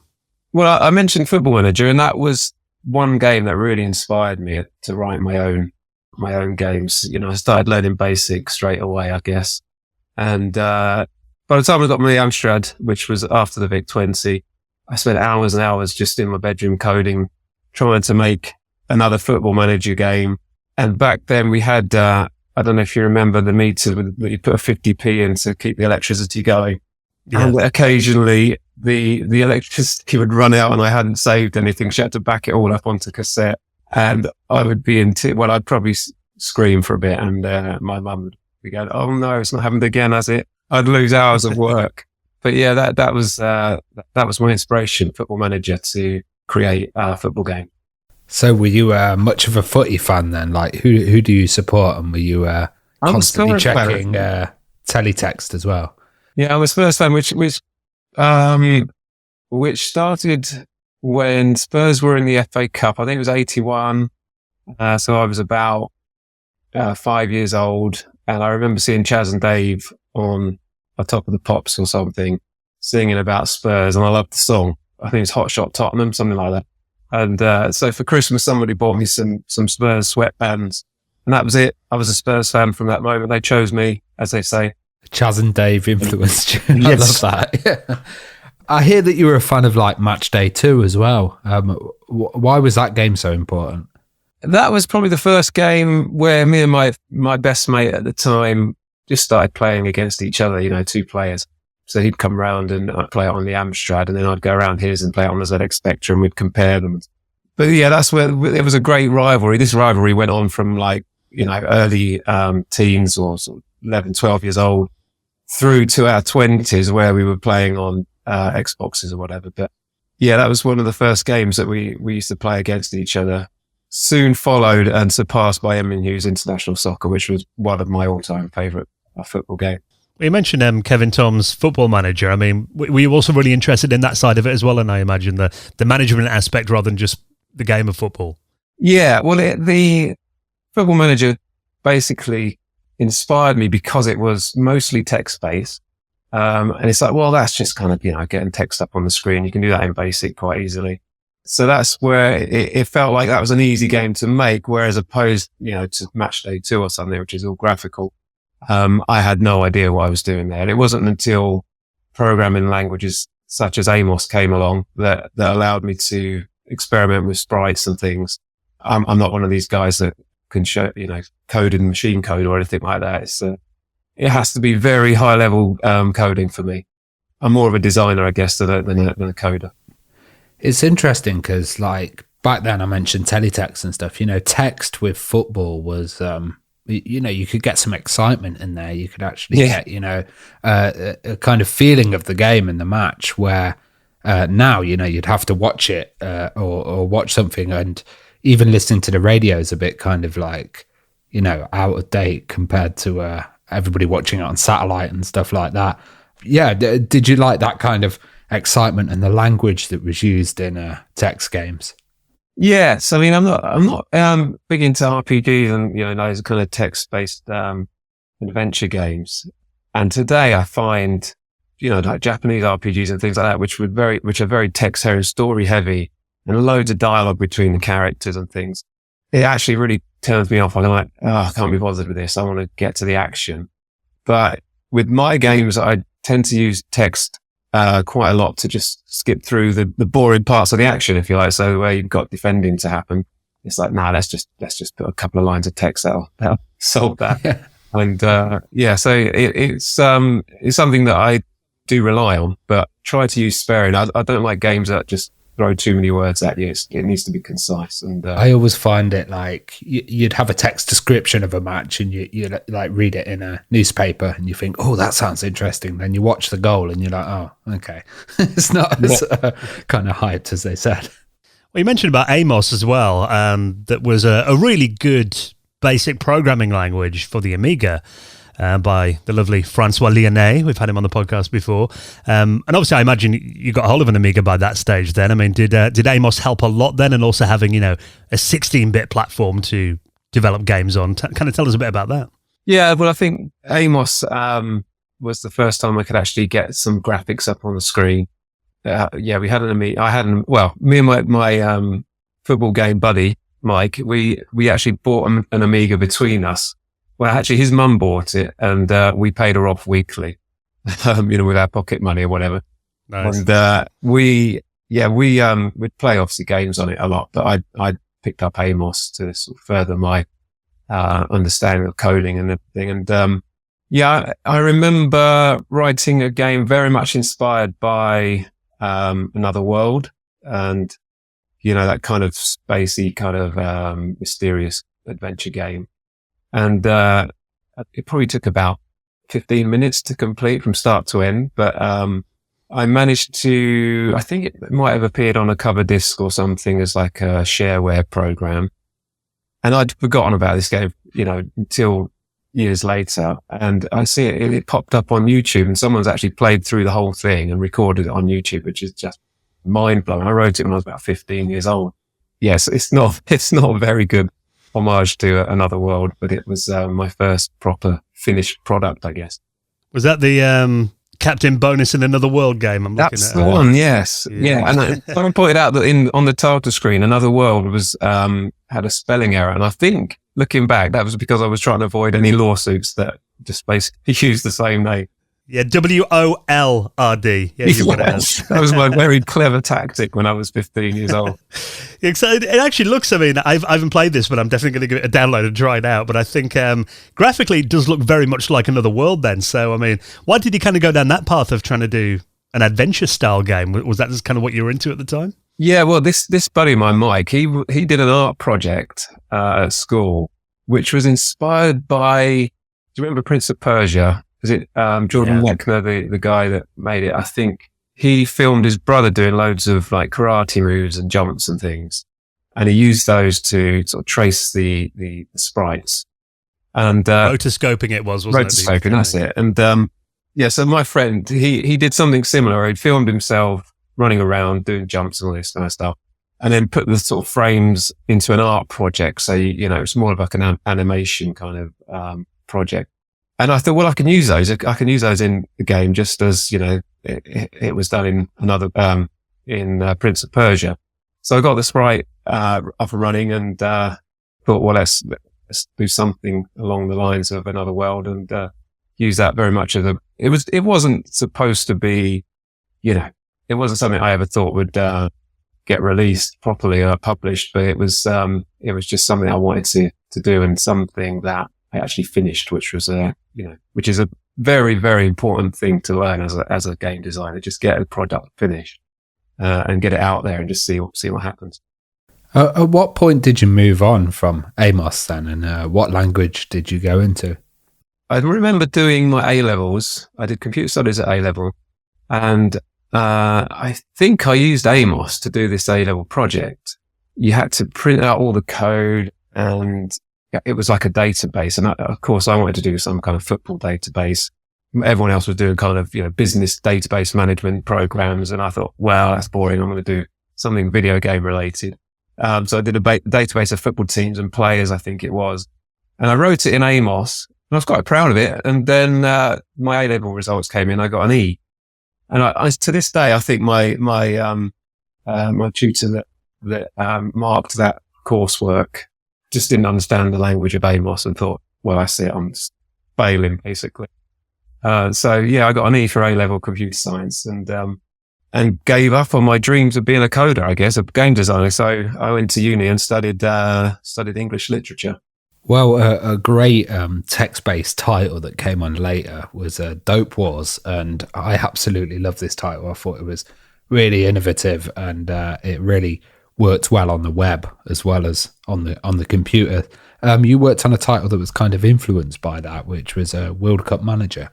Well, I mentioned Football Manager, and that was one game that really inspired me to write my own games. I started learning BASIC straight away, I guess. And by the time I got my Amstrad, which was after the VIC-20, I spent hours and hours just in my bedroom coding, trying to make another Football Manager game. And back then we had, I don't know if you remember the meter that you put a 50p in to keep the electricity going. Yeah. And occasionally the electricity would run out and I hadn't saved anything. So I had to back it all up onto cassette. And I would be I'd probably scream for a bit, and my mum would be going, "Oh no, it's not happened again, has it?" I'd lose hours of work. But yeah, that was my inspiration, Football Manager, to create a football game. So were you much of a footy fan then? Like who do you support, and were you constantly checking teletext as well? Yeah, I was Spurs fan, which started when Spurs were in the FA Cup. I think it was 81. So I was about 5 years old, and I remember seeing Chaz and Dave on Top of the Pops or something, singing about Spurs, and I loved the song. I think it's Hot Shot Tottenham, something like that. And so for Christmas, somebody bought me some Spurs sweatbands, and that was it. I was a Spurs fan from that moment. They chose me, as they say. Chaz and Dave influenced you. Yes. I love that. Yeah. I hear that you were a fan of like Match Day 2 as well. Why was that game so important? That was probably the first game where me and my best mate at the time just started playing against each other, 2 players. So he'd come round and I'd play it on the Amstrad, and then I'd go around his and play it on the ZX Spectrum. We'd compare them. But yeah, that's where it was a great rivalry. This rivalry went on from early teens or sort of 11, 12 years old through to our 20s, where we were playing on Xboxes or whatever. But yeah, that was one of the first games that we used to play against each other. Soon followed and surpassed by Emin Hughes International Soccer, which was one of my all-time favourite football games. You mentioned Kevin Tom's Football Manager. I mean, were you also really interested in that side of it as well? And I imagine the management aspect rather than just the game of football. Yeah, well, the Football Manager basically inspired me because it was mostly text-based. And it's like, well, that's just kind of, getting text up on the screen. You can do that in BASIC quite easily. So that's where it felt like that was an easy game to make, whereas opposed, to Match Day 2 or something, which is all graphical. I had no idea what I was doing there. And it wasn't until programming languages such as AMOS came along that allowed me to experiment with sprites and things. I'm not one of these guys that can show, code in machine code or anything like that. It has to be very high level, coding for me. I'm more of a designer, I guess, than a coder. It's interesting because back then I mentioned teletext and stuff, text with football was, you could get some excitement in there. You could actually get, a kind of feeling of the game in the match where now, you'd have to watch it or watch something, and even listening to the radio is a bit kind of out of date compared to everybody watching it on satellite and stuff like that. Yeah. Did you like that kind of excitement and the language that was used in text games? Yes, I mean, I'm not big into RPGs and those kind of text-based adventure games. And today I find like Japanese RPGs and things like that, which are very text-heavy, story-heavy, and loads of dialogue between the characters and things. It actually really turns me off. I'm like, I can't be bothered with this. I want to get to the action. But with my games, I tend to use text quite a lot to just skip through the boring parts of the action, if you like. So where you've got defending to happen, it's like, let's just put a couple of lines of text that'll solve that. And so it's something that I do rely on, but try to use sparing. I don't like games that just throw too many words at you. It needs to be concise. And I always find it like you'd have a text description of a match and you like read it in a newspaper and you think, oh, that sounds interesting. Then you watch the goal and you're like, oh, okay. It's not as kind of hyped as they said. Well, you mentioned about AMOS as well. That was a really good basic programming language for the Amiga. By the lovely Francois Lyonnais. We've had him on the podcast before. And obviously, I imagine you got a hold of an Amiga by that stage then. I mean, did AMOS help a lot then? And also having, a 16-bit platform to develop games on. Kind of tell us a bit about that. Yeah, well, I think AMOS was the first time I could actually get some graphics up on the screen. We had an Amiga. Me and my football game buddy, Mike, we actually bought an Amiga between us. Well, actually, his mum bought it, and we paid her off weekly, with our pocket money or whatever. Nice. And we'd play obviously games on it a lot, but I picked up AMOS to sort of further my understanding of coding and everything. And I remember writing a game very much inspired by Another World, and that kind of spacey, kind of mysterious adventure game. And it probably took about 15 minutes to complete from start to end. But I managed to, I think it might have appeared on a cover disc or something as like a shareware program. And I'd forgotten about this game, until years later. And I see it popped up on YouTube, and someone's actually played through the whole thing and recorded it on YouTube, which is just mind blowing. I wrote it when I was about 15 years old. Yes, it's not very good homage to Another World, but it was my first proper finished product, I guess. Was that the Captain Bonus in Another World game? That's the one, yes. Yeah, and someone pointed out that on the title screen, Another World was had a spelling error, and I think, looking back, that was because I was trying to avoid any lawsuits that just basically used the same name. Yeah, WOLRD. Yeah, that was my very clever tactic when I was 15 years old. Yeah, so it actually looks, I haven't played this, but I'm definitely going to give it a download and try it out. But I think graphically it does look very much like Another World then. So, why did you kind of go down that path of trying to do an adventure-style game? Was that just kind of what you were into at the time? Yeah, well, this buddy of mine, Mike, he did an art project at school, which was inspired by, do you remember Prince of Persia? Is it Jordan Mechner, the guy that made it? I think he filmed his brother doing loads of like karate moves and jumps and things, and he used those to sort of trace the sprites. And rotoscoping it wasn't it? Rotoscoping, that's it. And so my friend, he did something similar. He'd filmed himself running around doing jumps and all this kind of stuff, and then put the sort of frames into an art project. So it's more of like an animation kind of project. And I thought, well, I can use those. I can use those in the game, just as it was done in in Prince of Persia. So I got the sprite up and running, and thought, well, let's do something along the lines of Another World, and use that very much as it wasn't supposed to be, it wasn't something I ever thought would get released properly or published, but it was just something I wanted to do, and something that I actually finished, which was which is a very, very important thing to learn as a game designer. Just get a product finished and get it out there and just see what happens. At what point did you move on from AMOS then, and what language did you go into? I remember doing my A-levels. I did computer studies at A-level, and I think I used AMOS to do this A-level project. You had to print out all the code, and it was like a database. And of course, I wanted to do some kind of football database. Everyone else was doing kind of, business database management programs. And I thought, well, that's boring. I'm going to do something video game related. So I did a database of football teams and players, I think it was. And I wrote it in AMOS, and I was quite proud of it. And then my A-level results came in. I got an E. And I to this day, I think my tutor that marked that coursework just didn't understand the language of AMOS and thought, well, that's it. I'm just failing, basically. I got an E for A-level computer science, and gave up on my dreams of being a coder, I guess, a game designer. So I went to uni and studied English literature. Well, a great text-based title that came on later was Dope Wars, and I absolutely love this title. I thought it was really innovative, and it really worked well on the web as well as on the computer. You worked on a title that was kind of influenced by that, which was a World Cup Manager.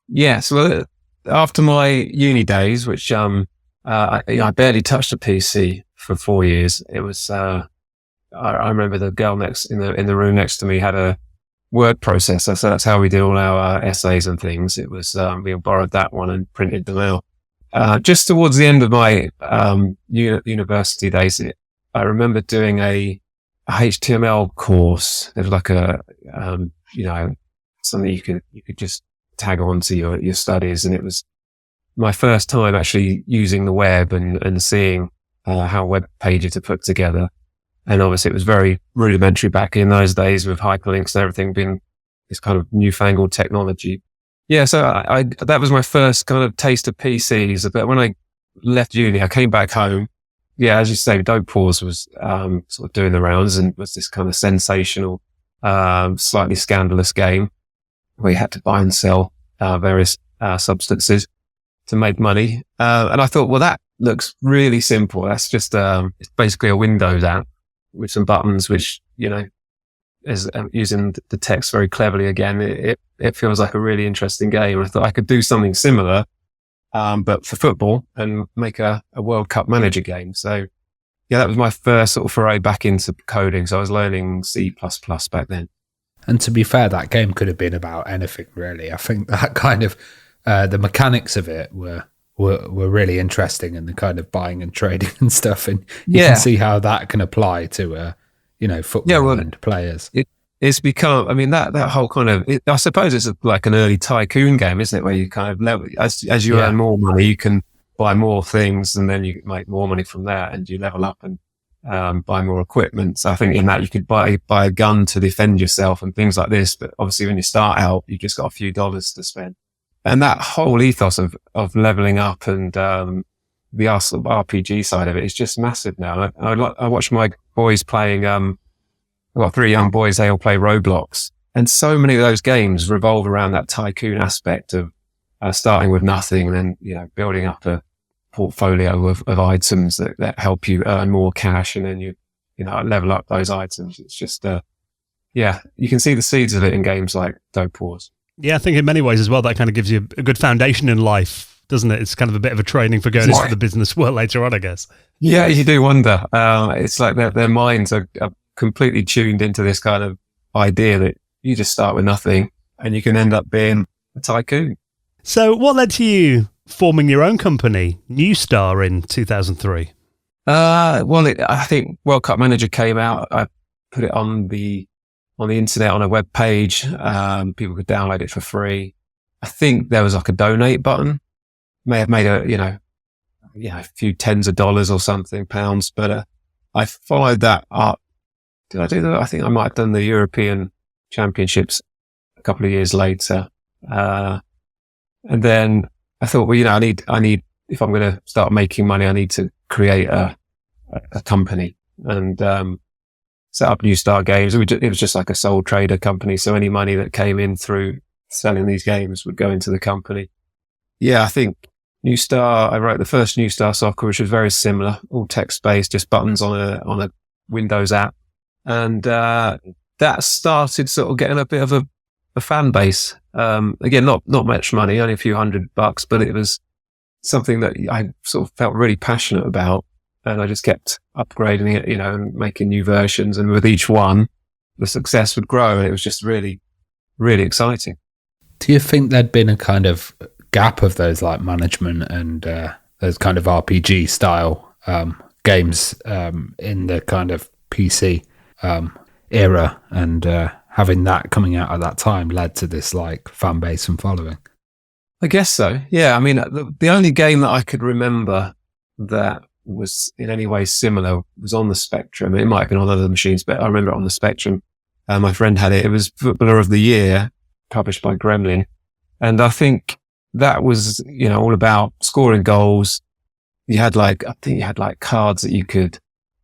Yes. Well, after my uni days, which I barely touched a PC for 4 years. It was I remember the girl in the room next to me had a word processor, so that's how we did all our essays and things. It was we borrowed that one and printed them out. Just towards the end of my university days, I remember doing a HTML course. It was like a something you could just tag on to your studies, and it was my first time actually using the web and seeing how web pages are put together. And obviously it was very rudimentary back in those days with hyperlinks and everything being this kind of newfangled technology. Yeah, so I that was my first kind of taste of PCs. But when I left uni, I came back home. Yeah, as you say, Dope Pause was sort of doing the rounds and was this kind of sensational, slightly scandalous game where you had to buy and sell various substances to make money. And I thought, well, that looks really simple. That's just it's basically a Windows app with some buttons, which, is using the text very cleverly again. It feels like a really interesting game. I thought I could do something similar, but for football, and make a World Cup Manager game. So yeah, that was my first sort of foray back into coding. So I was learning C++ back then. And to be fair, that game could have been about anything, really. I think that kind of the mechanics of it were really interesting, and the kind of buying and trading and stuff. And you can see how that can apply to football and players. It's become, I mean, that whole kind of, I suppose it's like an early tycoon game, isn't it? Where you kind of level, as you earn more money, you can buy more things, and then you make more money from that, and you level up and buy more equipment. So I think in that you could buy a gun to defend yourself and things like this. But obviously when you start out, you just got a few dollars to spend. And that whole ethos of leveling up and the RPG side of it is just massive now. I watch my boys playing, I've got 3 young boys, they all play Roblox. And so many of those games revolve around that tycoon aspect of starting with nothing and then, building up a portfolio of items that help you earn more cash, and then you level up those items. It's just, you can see the seeds of it in games like Dope Wars. Yeah, I think in many ways as well, that kind of gives you a good foundation in life, doesn't it? It's kind of a bit of a training for going into the business world later on, I guess. Yeah, you do wonder. It's like their minds are completely tuned into this kind of idea that you just start with nothing and you can end up being a tycoon. So what led to you forming your own company, New Star, in 2003? I think World Cup Manager came out. I put it on the internet on a web page. People could download it for free. I think there was like a donate button. May have made a few tens of dollars or something, pounds. But I followed that up. Did I do that? I think I might have done the European Championships a couple of years later. And then I thought, well, I need, if I'm going to start making money, I need to create a company, and set up New Star Games. It was just like a sole trader company. So any money that came in through selling these games would go into the company. Yeah, I think New Star, I wrote the first New Star Soccer, which was very similar, all text-based, just buttons on a Windows app. And that started sort of getting a bit of a fan base. Again, not much money, only a few $100, but it was something that I sort of felt really passionate about. And I just kept upgrading it, and making new versions. And with each one, the success would grow. And it was just really, really exciting. Do you think there'd been a kind of gap of those like management and those kind of RPG style games in the kind of PC era, and having that coming out at that time led to this like fan base and following? I guess so. Yeah. I mean, the only game that I could remember that was in any way similar was on the Spectrum. It might have been on other machines, but I remember it on the Spectrum. My friend had it. It was Footballer of the Year, published by Gremlin. And I think that was, all about scoring goals. I think you had cards that you could,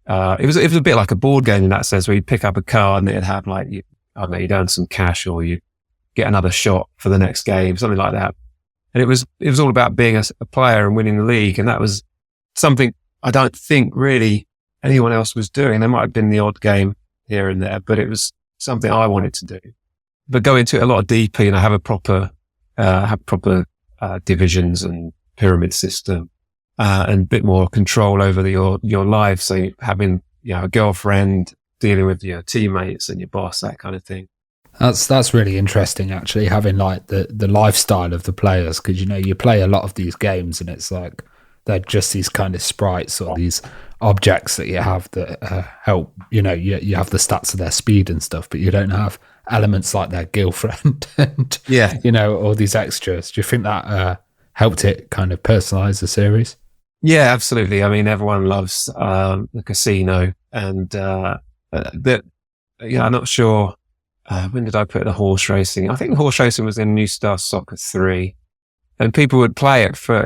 it was a bit like a board game in that sense, where you'd pick up a card and it'd have you'd earn some cash, or you get another shot for the next game, something like that. And it was all about being a player and winning the league. And that was something I don't think really anyone else was doing. There might have been the odd game here and there, but it was something I wanted to do. But go into it a lot deeper, have proper divisions and pyramid system, and a bit more control over your life. So having, a girlfriend, dealing with your teammates and your boss, that kind of thing. That's really interesting, actually, having like the lifestyle of the players, because you play a lot of these games and it's like they're just these kind of sprites or these objects that you have that help. You have the stats of their speed and stuff, but you don't have elements like their girlfriend and all these extras. Do you think that helped it kind of personalize the series? Yeah, absolutely. I mean, everyone loves the casino, and I'm not sure. When did I put the horse racing? I think horse racing was in New Star Soccer 3, and people would play it for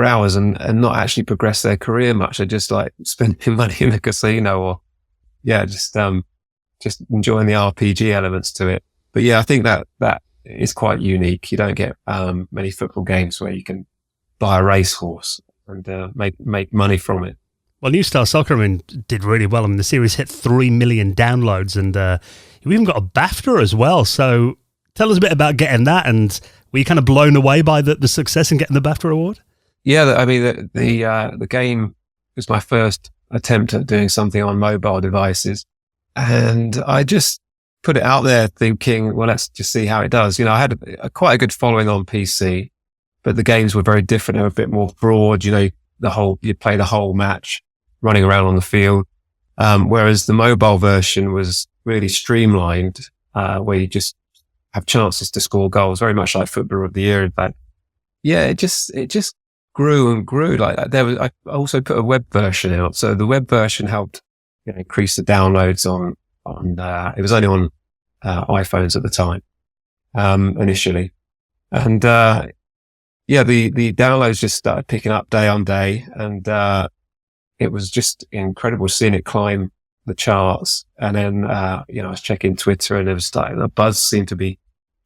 hours and not actually progress their career much. They just like spending money in the casino or just enjoying the RPG elements to it. But yeah, I think that is quite unique. You don't get many football games where you can buy a racehorse and make money from it. Well, New Star Soccer, did really well. The series hit 3 million downloads, and you even got a BAFTA as well. So tell us a bit about getting that, and were you kind of blown away by the success in getting the BAFTA award? Yeah, I mean, the game was my first attempt at doing something on mobile devices, and I just put it out there thinking, well, let's just see how it does. I had quite a good following on PC, but the games were very different. They were a bit more broad. You'd play the whole match running around on the field. Whereas the mobile version was really streamlined, where you just have chances to score goals, very much like Footballer of the Year. In fact, yeah, it just grew and grew like that. I also put a web version out. So the web version helped increase the downloads on it was only on iPhones at the time, initially. And, the downloads just started picking up day on day, and, it was just incredible seeing it climb the charts. And then, I was checking Twitter, and it was starting, a buzz seemed to be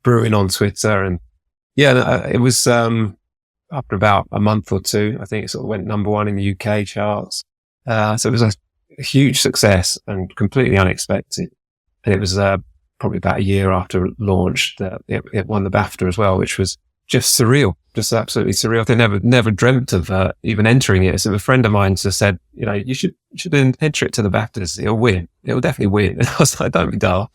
brewing on Twitter. And it was, after about a month or two, I think it sort of went number one in the UK charts. So it was a huge success and completely unexpected. And it was, probably about a year after launch that it won the BAFTA as well, which was just surreal, just absolutely surreal. They never dreamt of even entering it. So a friend of mine just said, you should enter it to the BAFTAs. It'll win. It'll definitely win. And I was like, don't be dull.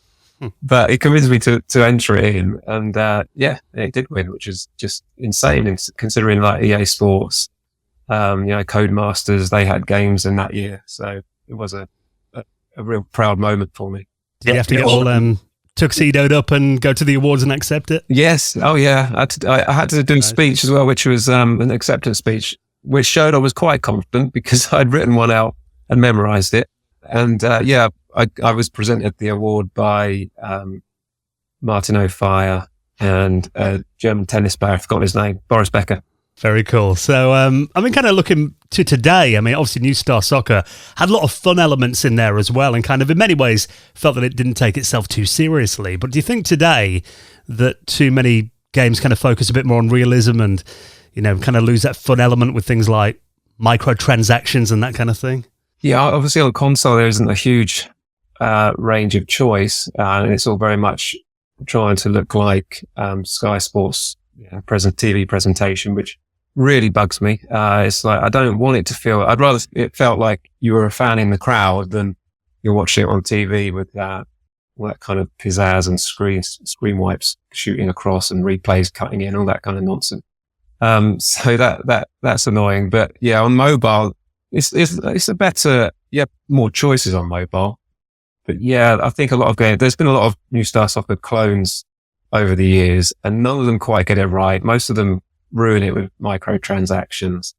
But it convinced me to enter it in, and it did win, which is just insane considering like EA Sports, Codemasters, they had games in that year, so it was a real proud moment for me. Did you have to get all tuxedoed up and go to the awards and accept it? Yes. Oh yeah. I had to do a speech as well, which was an acceptance speech, which showed I was quite confident because I'd written one out and memorized it. And I was presented the award by Martin O'Fire and a German tennis player, I forgot his name, Boris Becker. Very cool. So, kind of looking to today, obviously New Star Soccer had a lot of fun elements in there as well, and kind of in many ways felt that it didn't take itself too seriously. But do you think today that too many games kind of focus a bit more on realism and, kind of lose that fun element with things like microtransactions and that kind of thing? Yeah, obviously on console there isn't a huge range of choice, and it's all very much trying to look like Sky Sports TV presentation, which really bugs me. It's like I don't want it to feel. I'd rather it felt like you were a fan in the crowd than you're watching it on TV with all that kind of pizzazz and screen wipes shooting across and replays cutting in, all that kind of nonsense. So that's annoying. But yeah, on mobile, it's a better, more choices on mobile. But yeah, I think a lot of games, there's been a lot of New Star Soccer clones over the years, and none of them quite get it right. Most of them ruin it with microtransactions.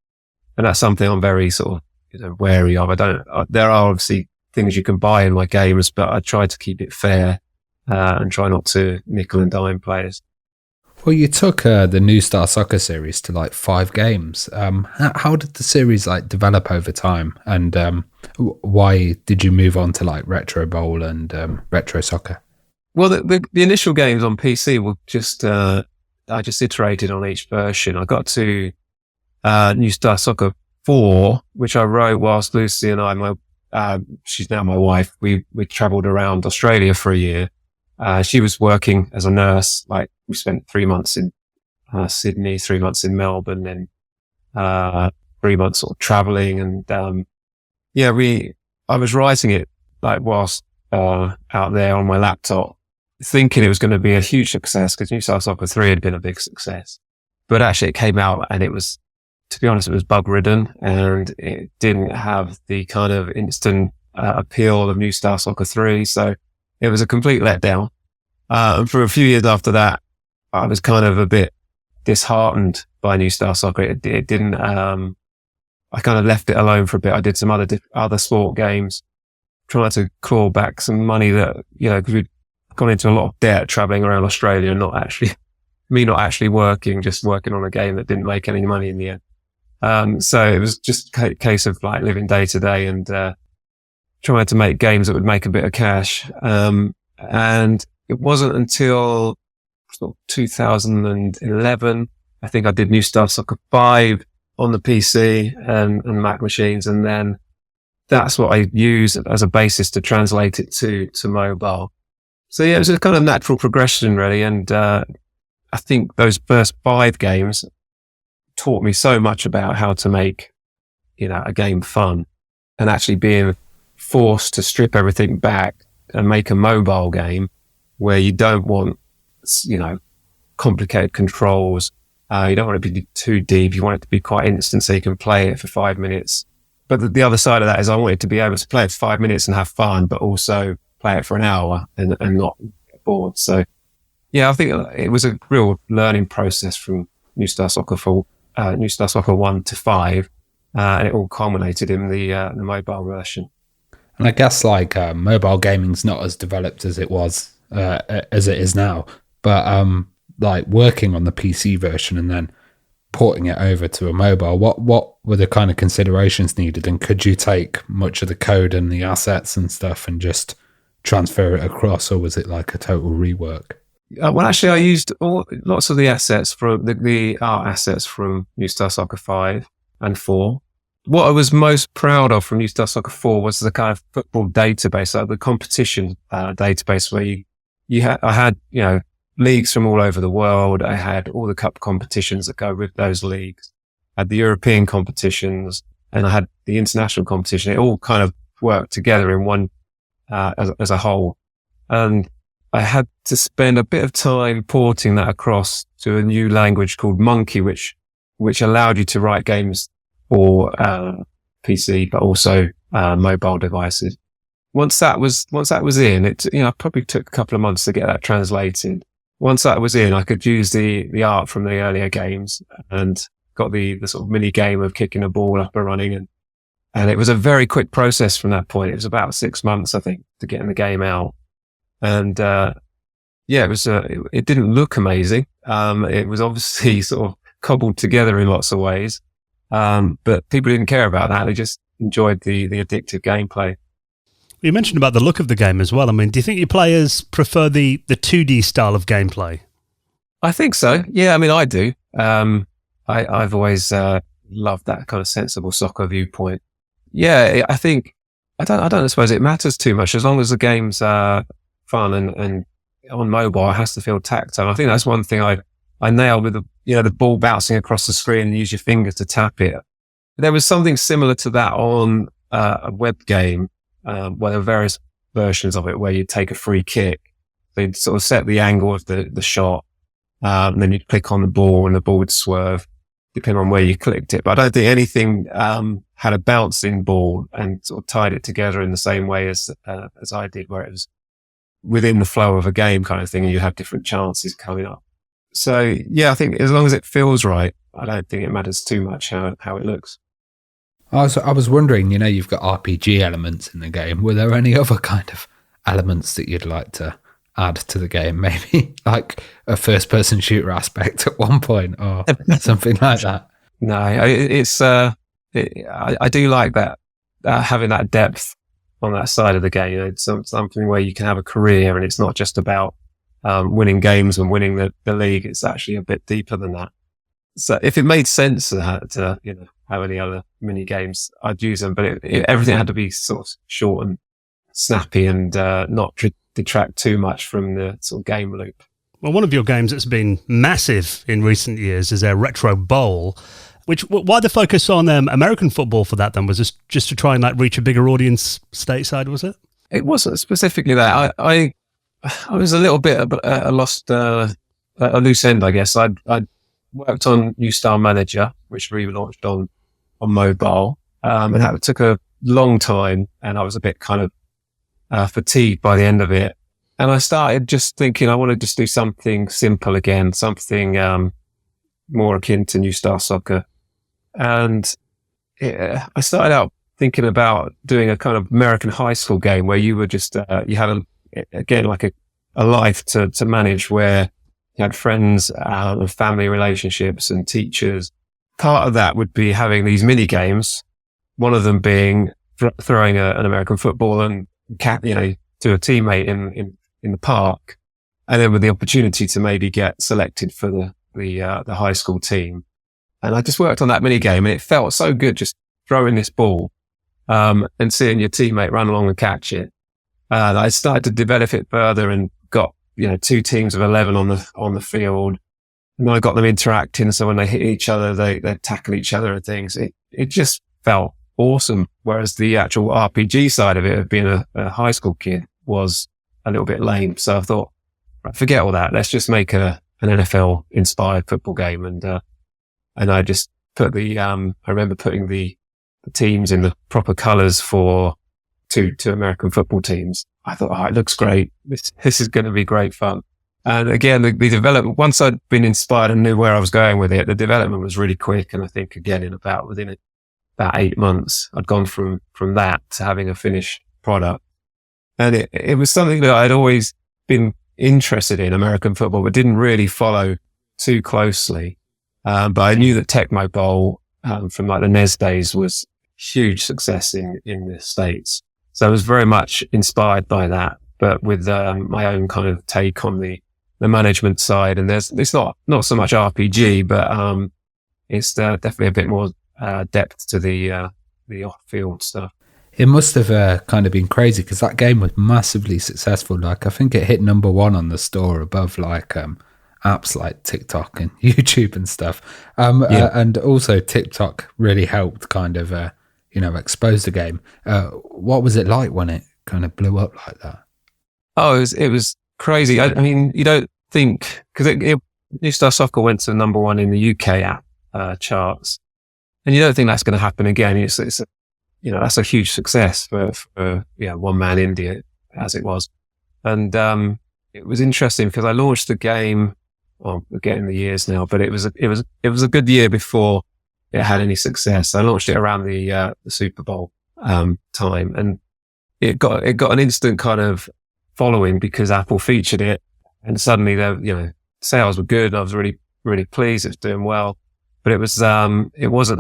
And that's something I'm very sort of, wary of. There are obviously things you can buy in my games, but I try to keep it fair, and try not to nickel and dime players. Well, you took the New Star Soccer series to like 5 games. How did the series develop over time, and why did you move on to like Retro Bowl and Retro Soccer? Well, the initial games on PC were just I just iterated on each version. I got to New Star Soccer 4, which I wrote whilst Lucy and I, she's now my wife, we travelled around Australia for a year. She was working as a nurse. Like, we spent 3 months in Sydney, 3 months in Melbourne, and 3 months sort of travelling. And I was writing it like whilst out there on my laptop, thinking it was going to be a huge success because New Star Soccer 3 had been a big success. But actually it came out and it was, to be honest, it was bug ridden, and it didn't have the kind of instant appeal of New Star Soccer 3. So it was a complete letdown. And for a few years after that, I was kind of a bit disheartened by New Star Soccer. It didn't, I kind of left it alone for a bit. I did some other sport games, trying to claw back some money that, because we'd gone into a lot of debt traveling around Australia and not actually working, just working on a game that didn't make any money in the end. So it was just a case of like living day to day and, trying to make games that would make a bit of cash. And it wasn't until sort of 2011, I think I did New Star Soccer 5 on the PC and Mac machines. And then that's what I use as a basis to translate it to mobile. So yeah, it was a kind of natural progression really. And, I think those first 5 games taught me so much about how to make, a game fun, and actually being forced to strip everything back and make a mobile game where you don't want, complicated controls. You don't want it to be too deep. You want it to be quite instant so you can play it for 5 minutes. But the other side of that is I wanted to be able to play it for 5 minutes and have fun, but also play it for an hour and not get bored. So yeah, I think it was a real learning process from New Star Soccer 1 to 5. And it all culminated in the mobile version. And I guess like mobile gaming's not as developed as it was as it is now, but like working on the PC version and then porting it over to a mobile, what were the kind of considerations needed, and could you take much of the code and the assets and stuff and just transfer it across, or was it like a total rework? Well, actually, I used lots of the assets from the art assets from New Star Soccer 5 and 4. What I was most proud of from New Star Soccer 4 was the kind of football database, like the competition database, where I had leagues from all over the world. I had all the cup competitions that go with those leagues. I had the European competitions, and I had the international competition. It all kind of worked together in one as a whole, and I had to spend a bit of time porting that across to a new language called Monkey, which allowed you to write games for PC, but also mobile devices. Once that was in, it probably took a couple of months to get that translated. Once that was in, I could use the art from the earlier games and got the sort of mini game of kicking a ball up and running, and it was a very quick process from that point. It was about 6 months, I think, to getting the game out. And, it didn't look amazing. It was obviously sort of cobbled together in lots of ways. But people didn't care about that. They just enjoyed the addictive gameplay. You mentioned about the look of the game as well. I mean, do you think your players prefer the 2D style of gameplay? I think so. Yeah. I mean, I do. I've always, loved that kind of sensible soccer viewpoint. Yeah. I think, I don't suppose it matters too much as long as the game's, fun and on mobile, it has to feel tactile. I think that's one thing I nailed with the ball bouncing across the screen and use your fingers to tap it. There was something similar to that on a web game, where there were various versions of it where you'd take a free kick. So you'd sort of set the angle of the shot, and then you'd click on the ball and the ball would swerve depending on where you clicked it. But I don't think anything, had a bouncing ball and sort of tied it together in the same way as I did, where it was within the flow of a game kind of thing, and you have different chances coming up. So yeah, I think as long as it feels right, I don't think it matters too much how it looks. I was wondering, you've got RPG elements in the game. Were there any other kind of elements that you'd like to add to the game? Maybe like a first-person shooter aspect at one point, or something like that. No, I do like that, having that depth on that side of the game. It's something where you can have a career and it's not just about winning games and winning the league. It's actually a bit deeper than that. So if it made sense to have any other mini games, I'd use them, but everything had to be sort of short and snappy and not detract too much from the sort of game loop. Well, one of your games that's been massive in recent years is a Retro Bowl. Why the focus on American football for that then? Was this just to try and reach a bigger audience stateside, was it? It wasn't specifically that. I was a little bit a loose end, I guess. I'd worked on New Star Manager, which relaunched on mobile, and that took a long time, and I was a bit kind of fatigued by the end of it. And I started just thinking I want to just do something simple again, something more akin to New Star Soccer. And I started out thinking about doing a kind of American high school game where you were just, you had a life to manage, where you had friends, and family relationships and teachers. Part of that would be having these mini games, one of them being throwing an American football and to a teammate in the park, and then with the opportunity to maybe get selected for the high school team. And I just worked on that mini game, and it felt so good just throwing this ball, and seeing your teammate run along and catch it. I started to develop it further and got, 2 teams of 11 on the field. And then I got them interacting. So when they hit each other, they tackle each other and things. It just felt awesome. Whereas the actual RPG side of it, of being a high school kid, was a little bit lame. So I thought, right, forget all that. Let's just make an NFL inspired football game. And I just put I remember putting the teams in the proper colors for two American football teams. I thought, it looks great. This is going to be great fun. And again, the development, once I'd been inspired and knew where I was going with it, the development was really quick. And I think again, within about 8 months, I'd gone from that to having a finished product. And it was something that I'd always been interested in, American football, but didn't really follow too closely. But I knew that Tecmo Bowl, from the NES days, was huge success in the States. So I was very much inspired by that, but with my own kind of take on the management side. And it's not so much RPG, but it's definitely a bit more depth to the off-field stuff. It must have kind of been crazy because that game was massively successful. I think it hit number 1 on the store above apps like TikTok and YouTube and stuff. And also TikTok really helped kind of, expose the game. What was it like when it kind of blew up like that? Oh, it was crazy. I mean, you don't think, because New Star Soccer went to number 1 in the UK app charts, and you don't think that's going to happen again. It's that's a huge success for one man indie as it was. And it was interesting because I launched the game, well, we're getting the years now, but it was a good year before it had any success. I launched it around the Super Bowl time, and it got an instant kind of following because Apple featured it, and suddenly sales were good. And I was really, really pleased. It was doing well, but it wasn't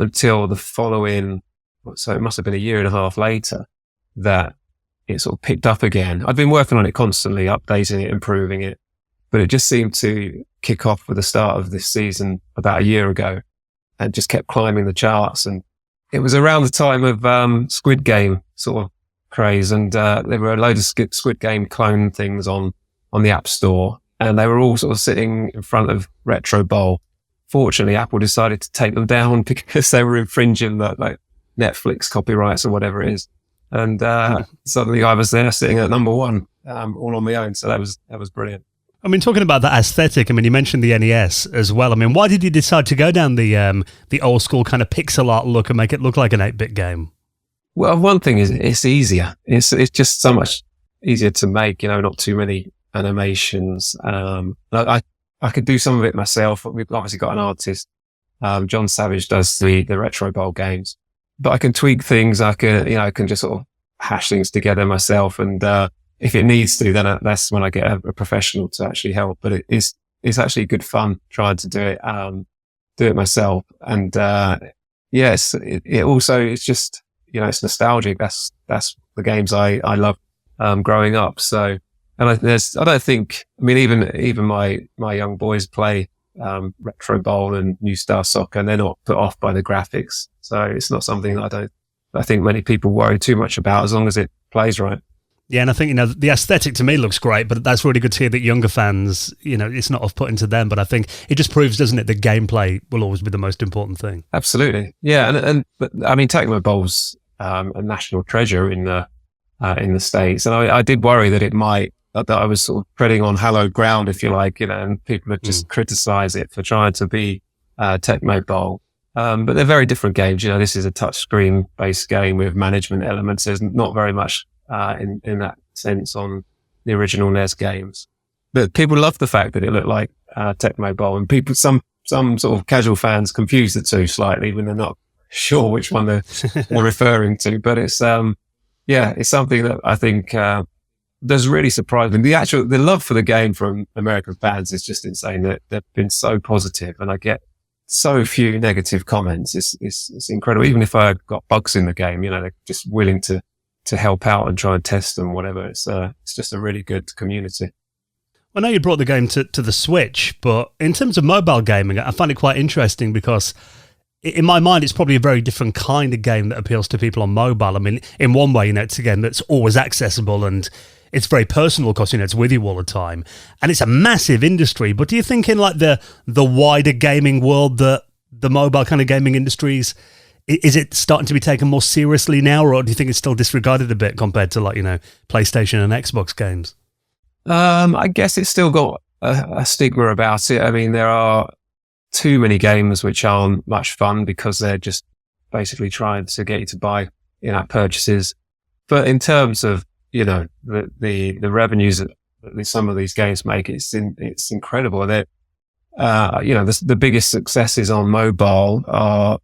until the following, so it must have been a year and a half later, that it sort of picked up again. I'd been working on it constantly, updating it, improving it, but it just seemed to kick off with the start of this season about a year ago and just kept climbing the charts. And it was around the time of Squid Game sort of craze, and there were a load of Squid Game clone things on the App Store, and they were all sort of sitting in front of Retro Bowl. Fortunately, Apple decided to take them down because they were infringing the Netflix copyrights or whatever it is. And suddenly I was there sitting at number 1, all on my own. So that was brilliant. I mean, talking about that aesthetic, I mean, you mentioned the NES as well. I mean, why did you decide to go down the old school kind of pixel art look and make it look like an 8-bit game? Well, one thing is it's easier. It's just so much easier to make, not too many animations. I could do some of it myself. We've obviously got an artist. John Savage does the Retro Bowl games, but I can tweak things. I can just sort of hash things together myself. And, if it needs to, then that's when I get a professional to actually help. But it's actually good fun trying to do it myself. And, yes, it also, it's just, it's nostalgic. That's the games I loved, growing up. So, And I don't think, I mean, even my young boys play Retro Bowl and New Star Soccer, and they're not put off by the graphics. So it's not something that I think many people worry too much about, as long as it plays right. Yeah, and I think, the aesthetic to me looks great, but that's really good to hear that younger fans, it's not off-putting to them, but I think it just proves, doesn't it, that gameplay will always be the most important thing. Absolutely. Yeah, but I mean, Tecmo Bowl's a national treasure in the States, and I did worry that I was sort of treading on hallowed ground, if you like, and people would just criticize it for trying to be Tecmo Bowl. But they're very different games. This is a touchscreen based game with management elements. There's not very much in that sense on the original NES games. But people love the fact that it looked like Tecmo Bowl, and some sort of casual fans confuse the two slightly when they're not sure which one they're referring to. But it's it's something that I think does really surprise me. The love for the game from American fans is just insane. That they've been so positive, and I get so few negative comments. It's incredible. Even if I got bugs in the game, they're just willing to help out and try and test them, whatever. It's just a really good community. I know you brought the game to the Switch, but in terms of mobile gaming, I find it quite interesting because in my mind, it's probably a very different kind of game that appeals to people on mobile. I mean, in one way, it's a game that's always accessible and it's very personal, of course, it's with you all the time. And it's a massive industry. But do you think in like the wider gaming world that the mobile kind of gaming industries, is it starting to be taken more seriously now, or do you think it's still disregarded a bit compared to like, PlayStation and Xbox games? I guess it's still got a stigma about it. I mean, there are too many games which aren't much fun because they're just basically trying to get you to buy in-app purchases. But in terms of, the revenues that some of these games make, it's incredible. They're, the biggest successes on mobile are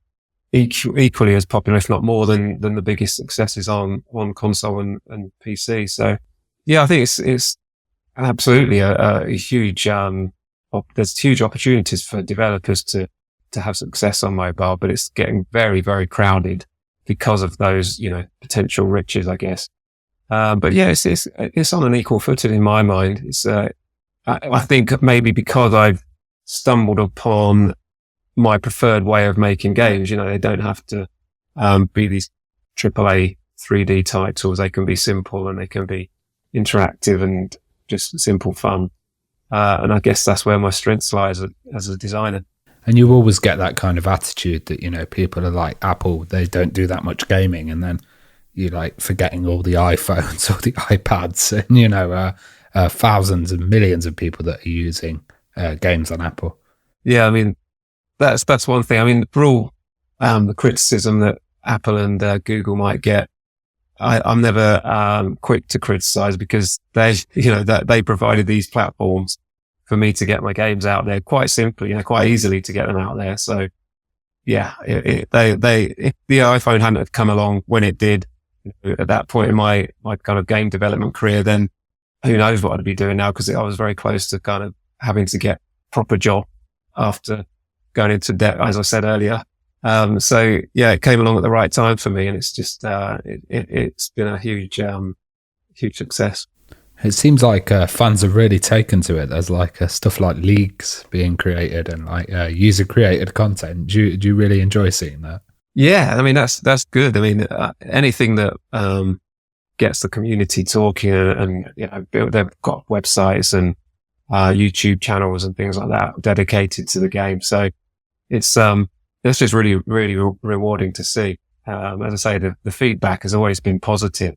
equally as popular, if not more than the biggest successes on console and PC. So yeah, I think it's absolutely a huge, there's huge opportunities for developers to have success on mobile, but it's getting very, very crowded because of those, potential riches, I guess. But yeah, it's on an equal footing in my mind. It's, I think maybe because I've stumbled upon my preferred way of making games, they don't have to, be these AAA 3D titles. They can be simple and they can be interactive and just simple fun. And I guess that's where my strengths lie as a designer. And you always get that kind of attitude that, people are like Apple, they don't do that much gaming. And then you're like forgetting all the iPhones or the iPads and, thousands and millions of people that are using games on Apple. Yeah, I mean, that's one thing. I mean, for all the criticism that Apple and Google might get, I'm never quick to criticize because they provided these platforms for me to get my games out there quite simply, quite easily to get them out there. So yeah, if the iPhone hadn't come along when it did at that point in my kind of game development career, then who knows what I'd be doing now, because I was very close to kind of having to get a proper job after going into debt, as I said earlier. So yeah, it came along at the right time for me, and it's just, it's been a huge success. It seems like fans have really taken to it. There's like stuff like leagues being created and like user created content. Do you really enjoy seeing that? Yeah, I mean, that's good. I mean, anything that, gets the community talking and, they've got websites and, YouTube channels and things like that dedicated to the game. So it's just really, really rewarding to see. As I say, the feedback has always been positive.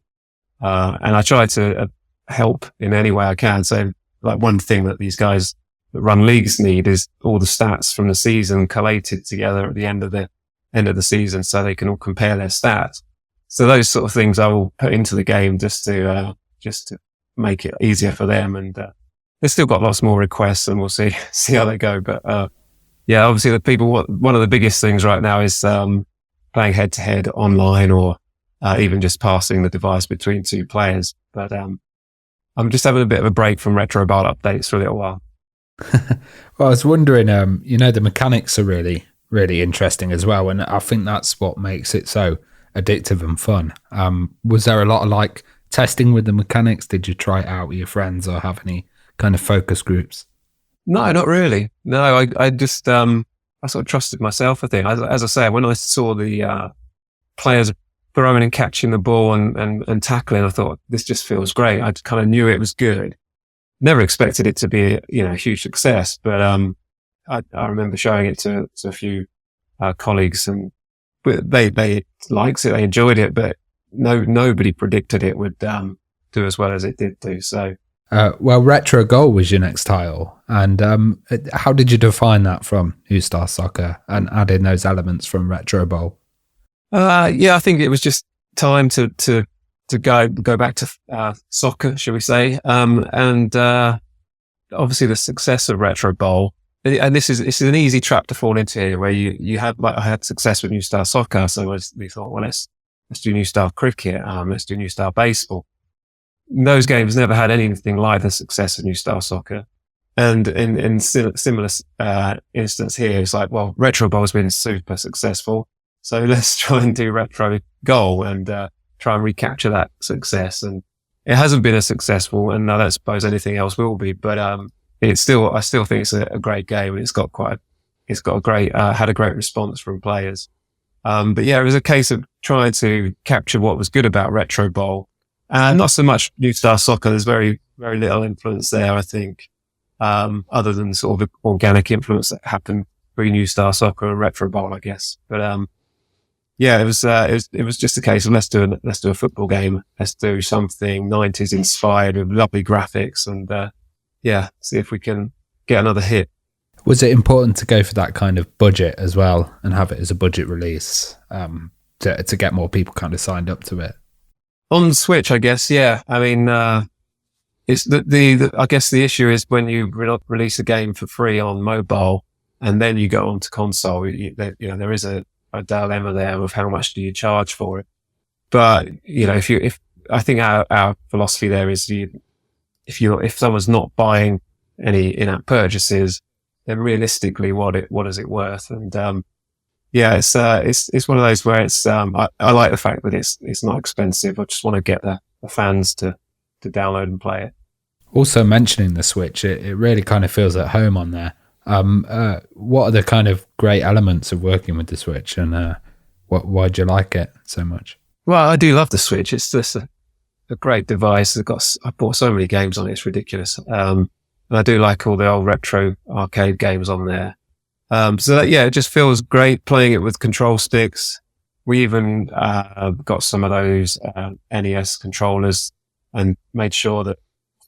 And I try to help in any way I can. So like one thing that these guys that run leagues need is all the stats from the season collated together at the end of the season so they can all compare their stats. So those sort of things I will put into the game just to make it easier for them. And, they've still got lots more requests and we'll see how they go. But, yeah, obviously one of the biggest things right now is, playing head to head online or, even just passing the device between two players. But, I'm just having a bit of a break from retro bowl updates for a little while. Well, I was wondering, the mechanics are really, really interesting as well. And I think that's what makes it so addictive and fun. Was there a lot of like testing with the mechanics? Did you try it out with your friends or have any kind of focus groups? No, not really. No, I just, I sort of trusted myself, I think. As I say, when I saw the players throwing and catching the ball and tackling, I thought, this just feels great. I kind of knew it was good. Never expected it to be, a huge success, but I remember showing it to a few colleagues, and they liked it, they enjoyed it, but nobody predicted it would do as well as it did do. So. Well, Retro Goal was your next title, and how did you define that from New Star Soccer and add in those elements from Retro Bowl? I think it was just time to go back to soccer, shall we say? And obviously the success of Retro Bowl, and this is an easy trap to fall into here, where you have, like, I had success with New Star Soccer, so we thought, well, let's do New Star Cricket, let's do New Star Baseball. Those games never had anything like the success of New Star Soccer. And in similar instance here, it's like, well, Retro Bowl has been super successful, so let's try and do Retro Goal and try and recapture that success. And it hasn't been as successful, and I don't suppose anything else will be. But I still think it's a great game, and it's got a great had a great response from players. But yeah, it was a case of trying to capture what was good about Retro Bowl. Not so much New Star Soccer. There's very, very little influence there, I think, other than sort of the organic influence that happened between New Star Soccer and Retro Bowl, I guess. But it was just a case of let's do a football game. Let's do something 90s inspired with lovely graphics, and see if we can get another hit. Was it important to go for that kind of budget as well and have it as a budget release to get more people kind of signed up to it? On the Switch, I guess, yeah. I mean, it's I guess the issue is when you release a game for free on mobile and then you go onto console, there is a dilemma there of how much do you charge for it. But, if I think our philosophy there is if someone's not buying any in-app purchases, then realistically, what is it worth? And, it's one of those where it's, I like the fact that it's not expensive. I just want to get the fans to download and play it. Also mentioning the Switch, it really kind of feels at home on there. What are the kind of great elements of working with the Switch, and why do you like it so much? Well, I do love the Switch. It's just a great device. I bought so many games on it. It's ridiculous. And I do like all the old retro arcade games on there. It just feels great playing it with control sticks. We even got some of those NES controllers and made sure that,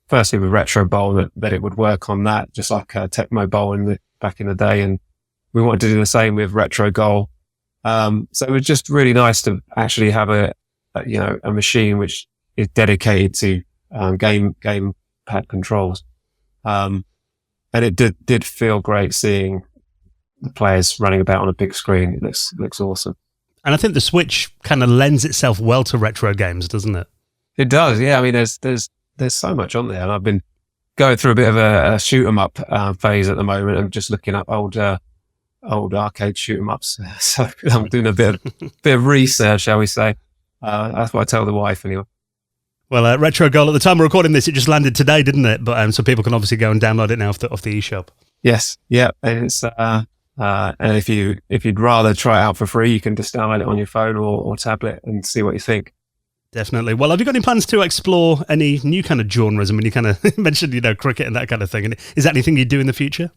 firstly with Retro Bowl, that it would work on that, just like Tecmo Bowl back in the day. And we wanted to do the same with Retro Goal. So it was just really nice to actually have a machine which is dedicated to gamepad controls. And it did feel great seeing the players running about on a big screen. It looks awesome. And I think the Switch kind of lends itself well to retro games, doesn't it? It does, yeah. I mean, there's so much on there, and I've been going through a bit of a shoot 'em up phase at the moment. I'm just looking up old arcade shoot 'em ups. So I'm doing a bit of research, shall we say? That's what I tell the wife anyway. Well, Retro Goal, at the time we're recording this, it just landed today, didn't it? But so people can obviously go and download it now off the eShop. Yes, yeah, and it's and if you'd rather try it out for free, you can just download it on your phone or tablet and see what you think. Definitely. Well, have you got any plans to explore any new kind of genres? I mean, you kind of mentioned, cricket and that kind of thing. And is that anything you do in the future?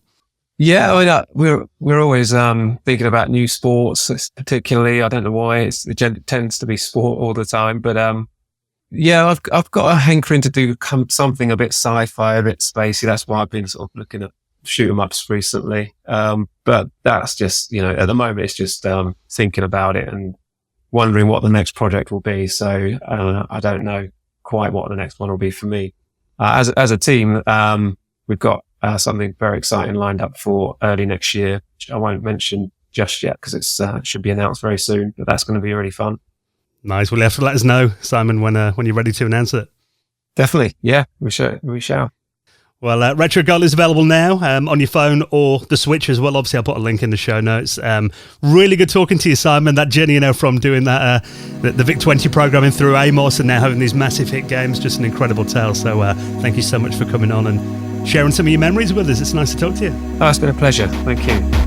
Yeah, I mean, we're always thinking about new sports, particularly. I don't know why it tends to be sport all the time, but I've got a hankering to do something a bit sci-fi, a bit spacey. That's why I've been sort of looking at shoot 'em ups recently. But that's just, at the moment it's just thinking about it and wondering what the next project will be. So I don't know quite what the next one will be for me. As a team, we've got something very exciting lined up for early next year, which I won't mention just yet because it should be announced very soon, but that's going to be really fun. Nice. Well, you have to let us know, Simon, when you're ready to announce it. Definitely. Yeah, we shall. Well, Retro Gold is available now on your phone or the Switch as well. Obviously, I'll put a link in the show notes. Really good talking to you, Simon. That journey, from doing that the VIC-20 programming through AMOS and now having these massive hit games, just an incredible tale. So thank you so much for coming on and sharing some of your memories with us. It's nice to talk to you. Oh, it's been a pleasure. Thank you.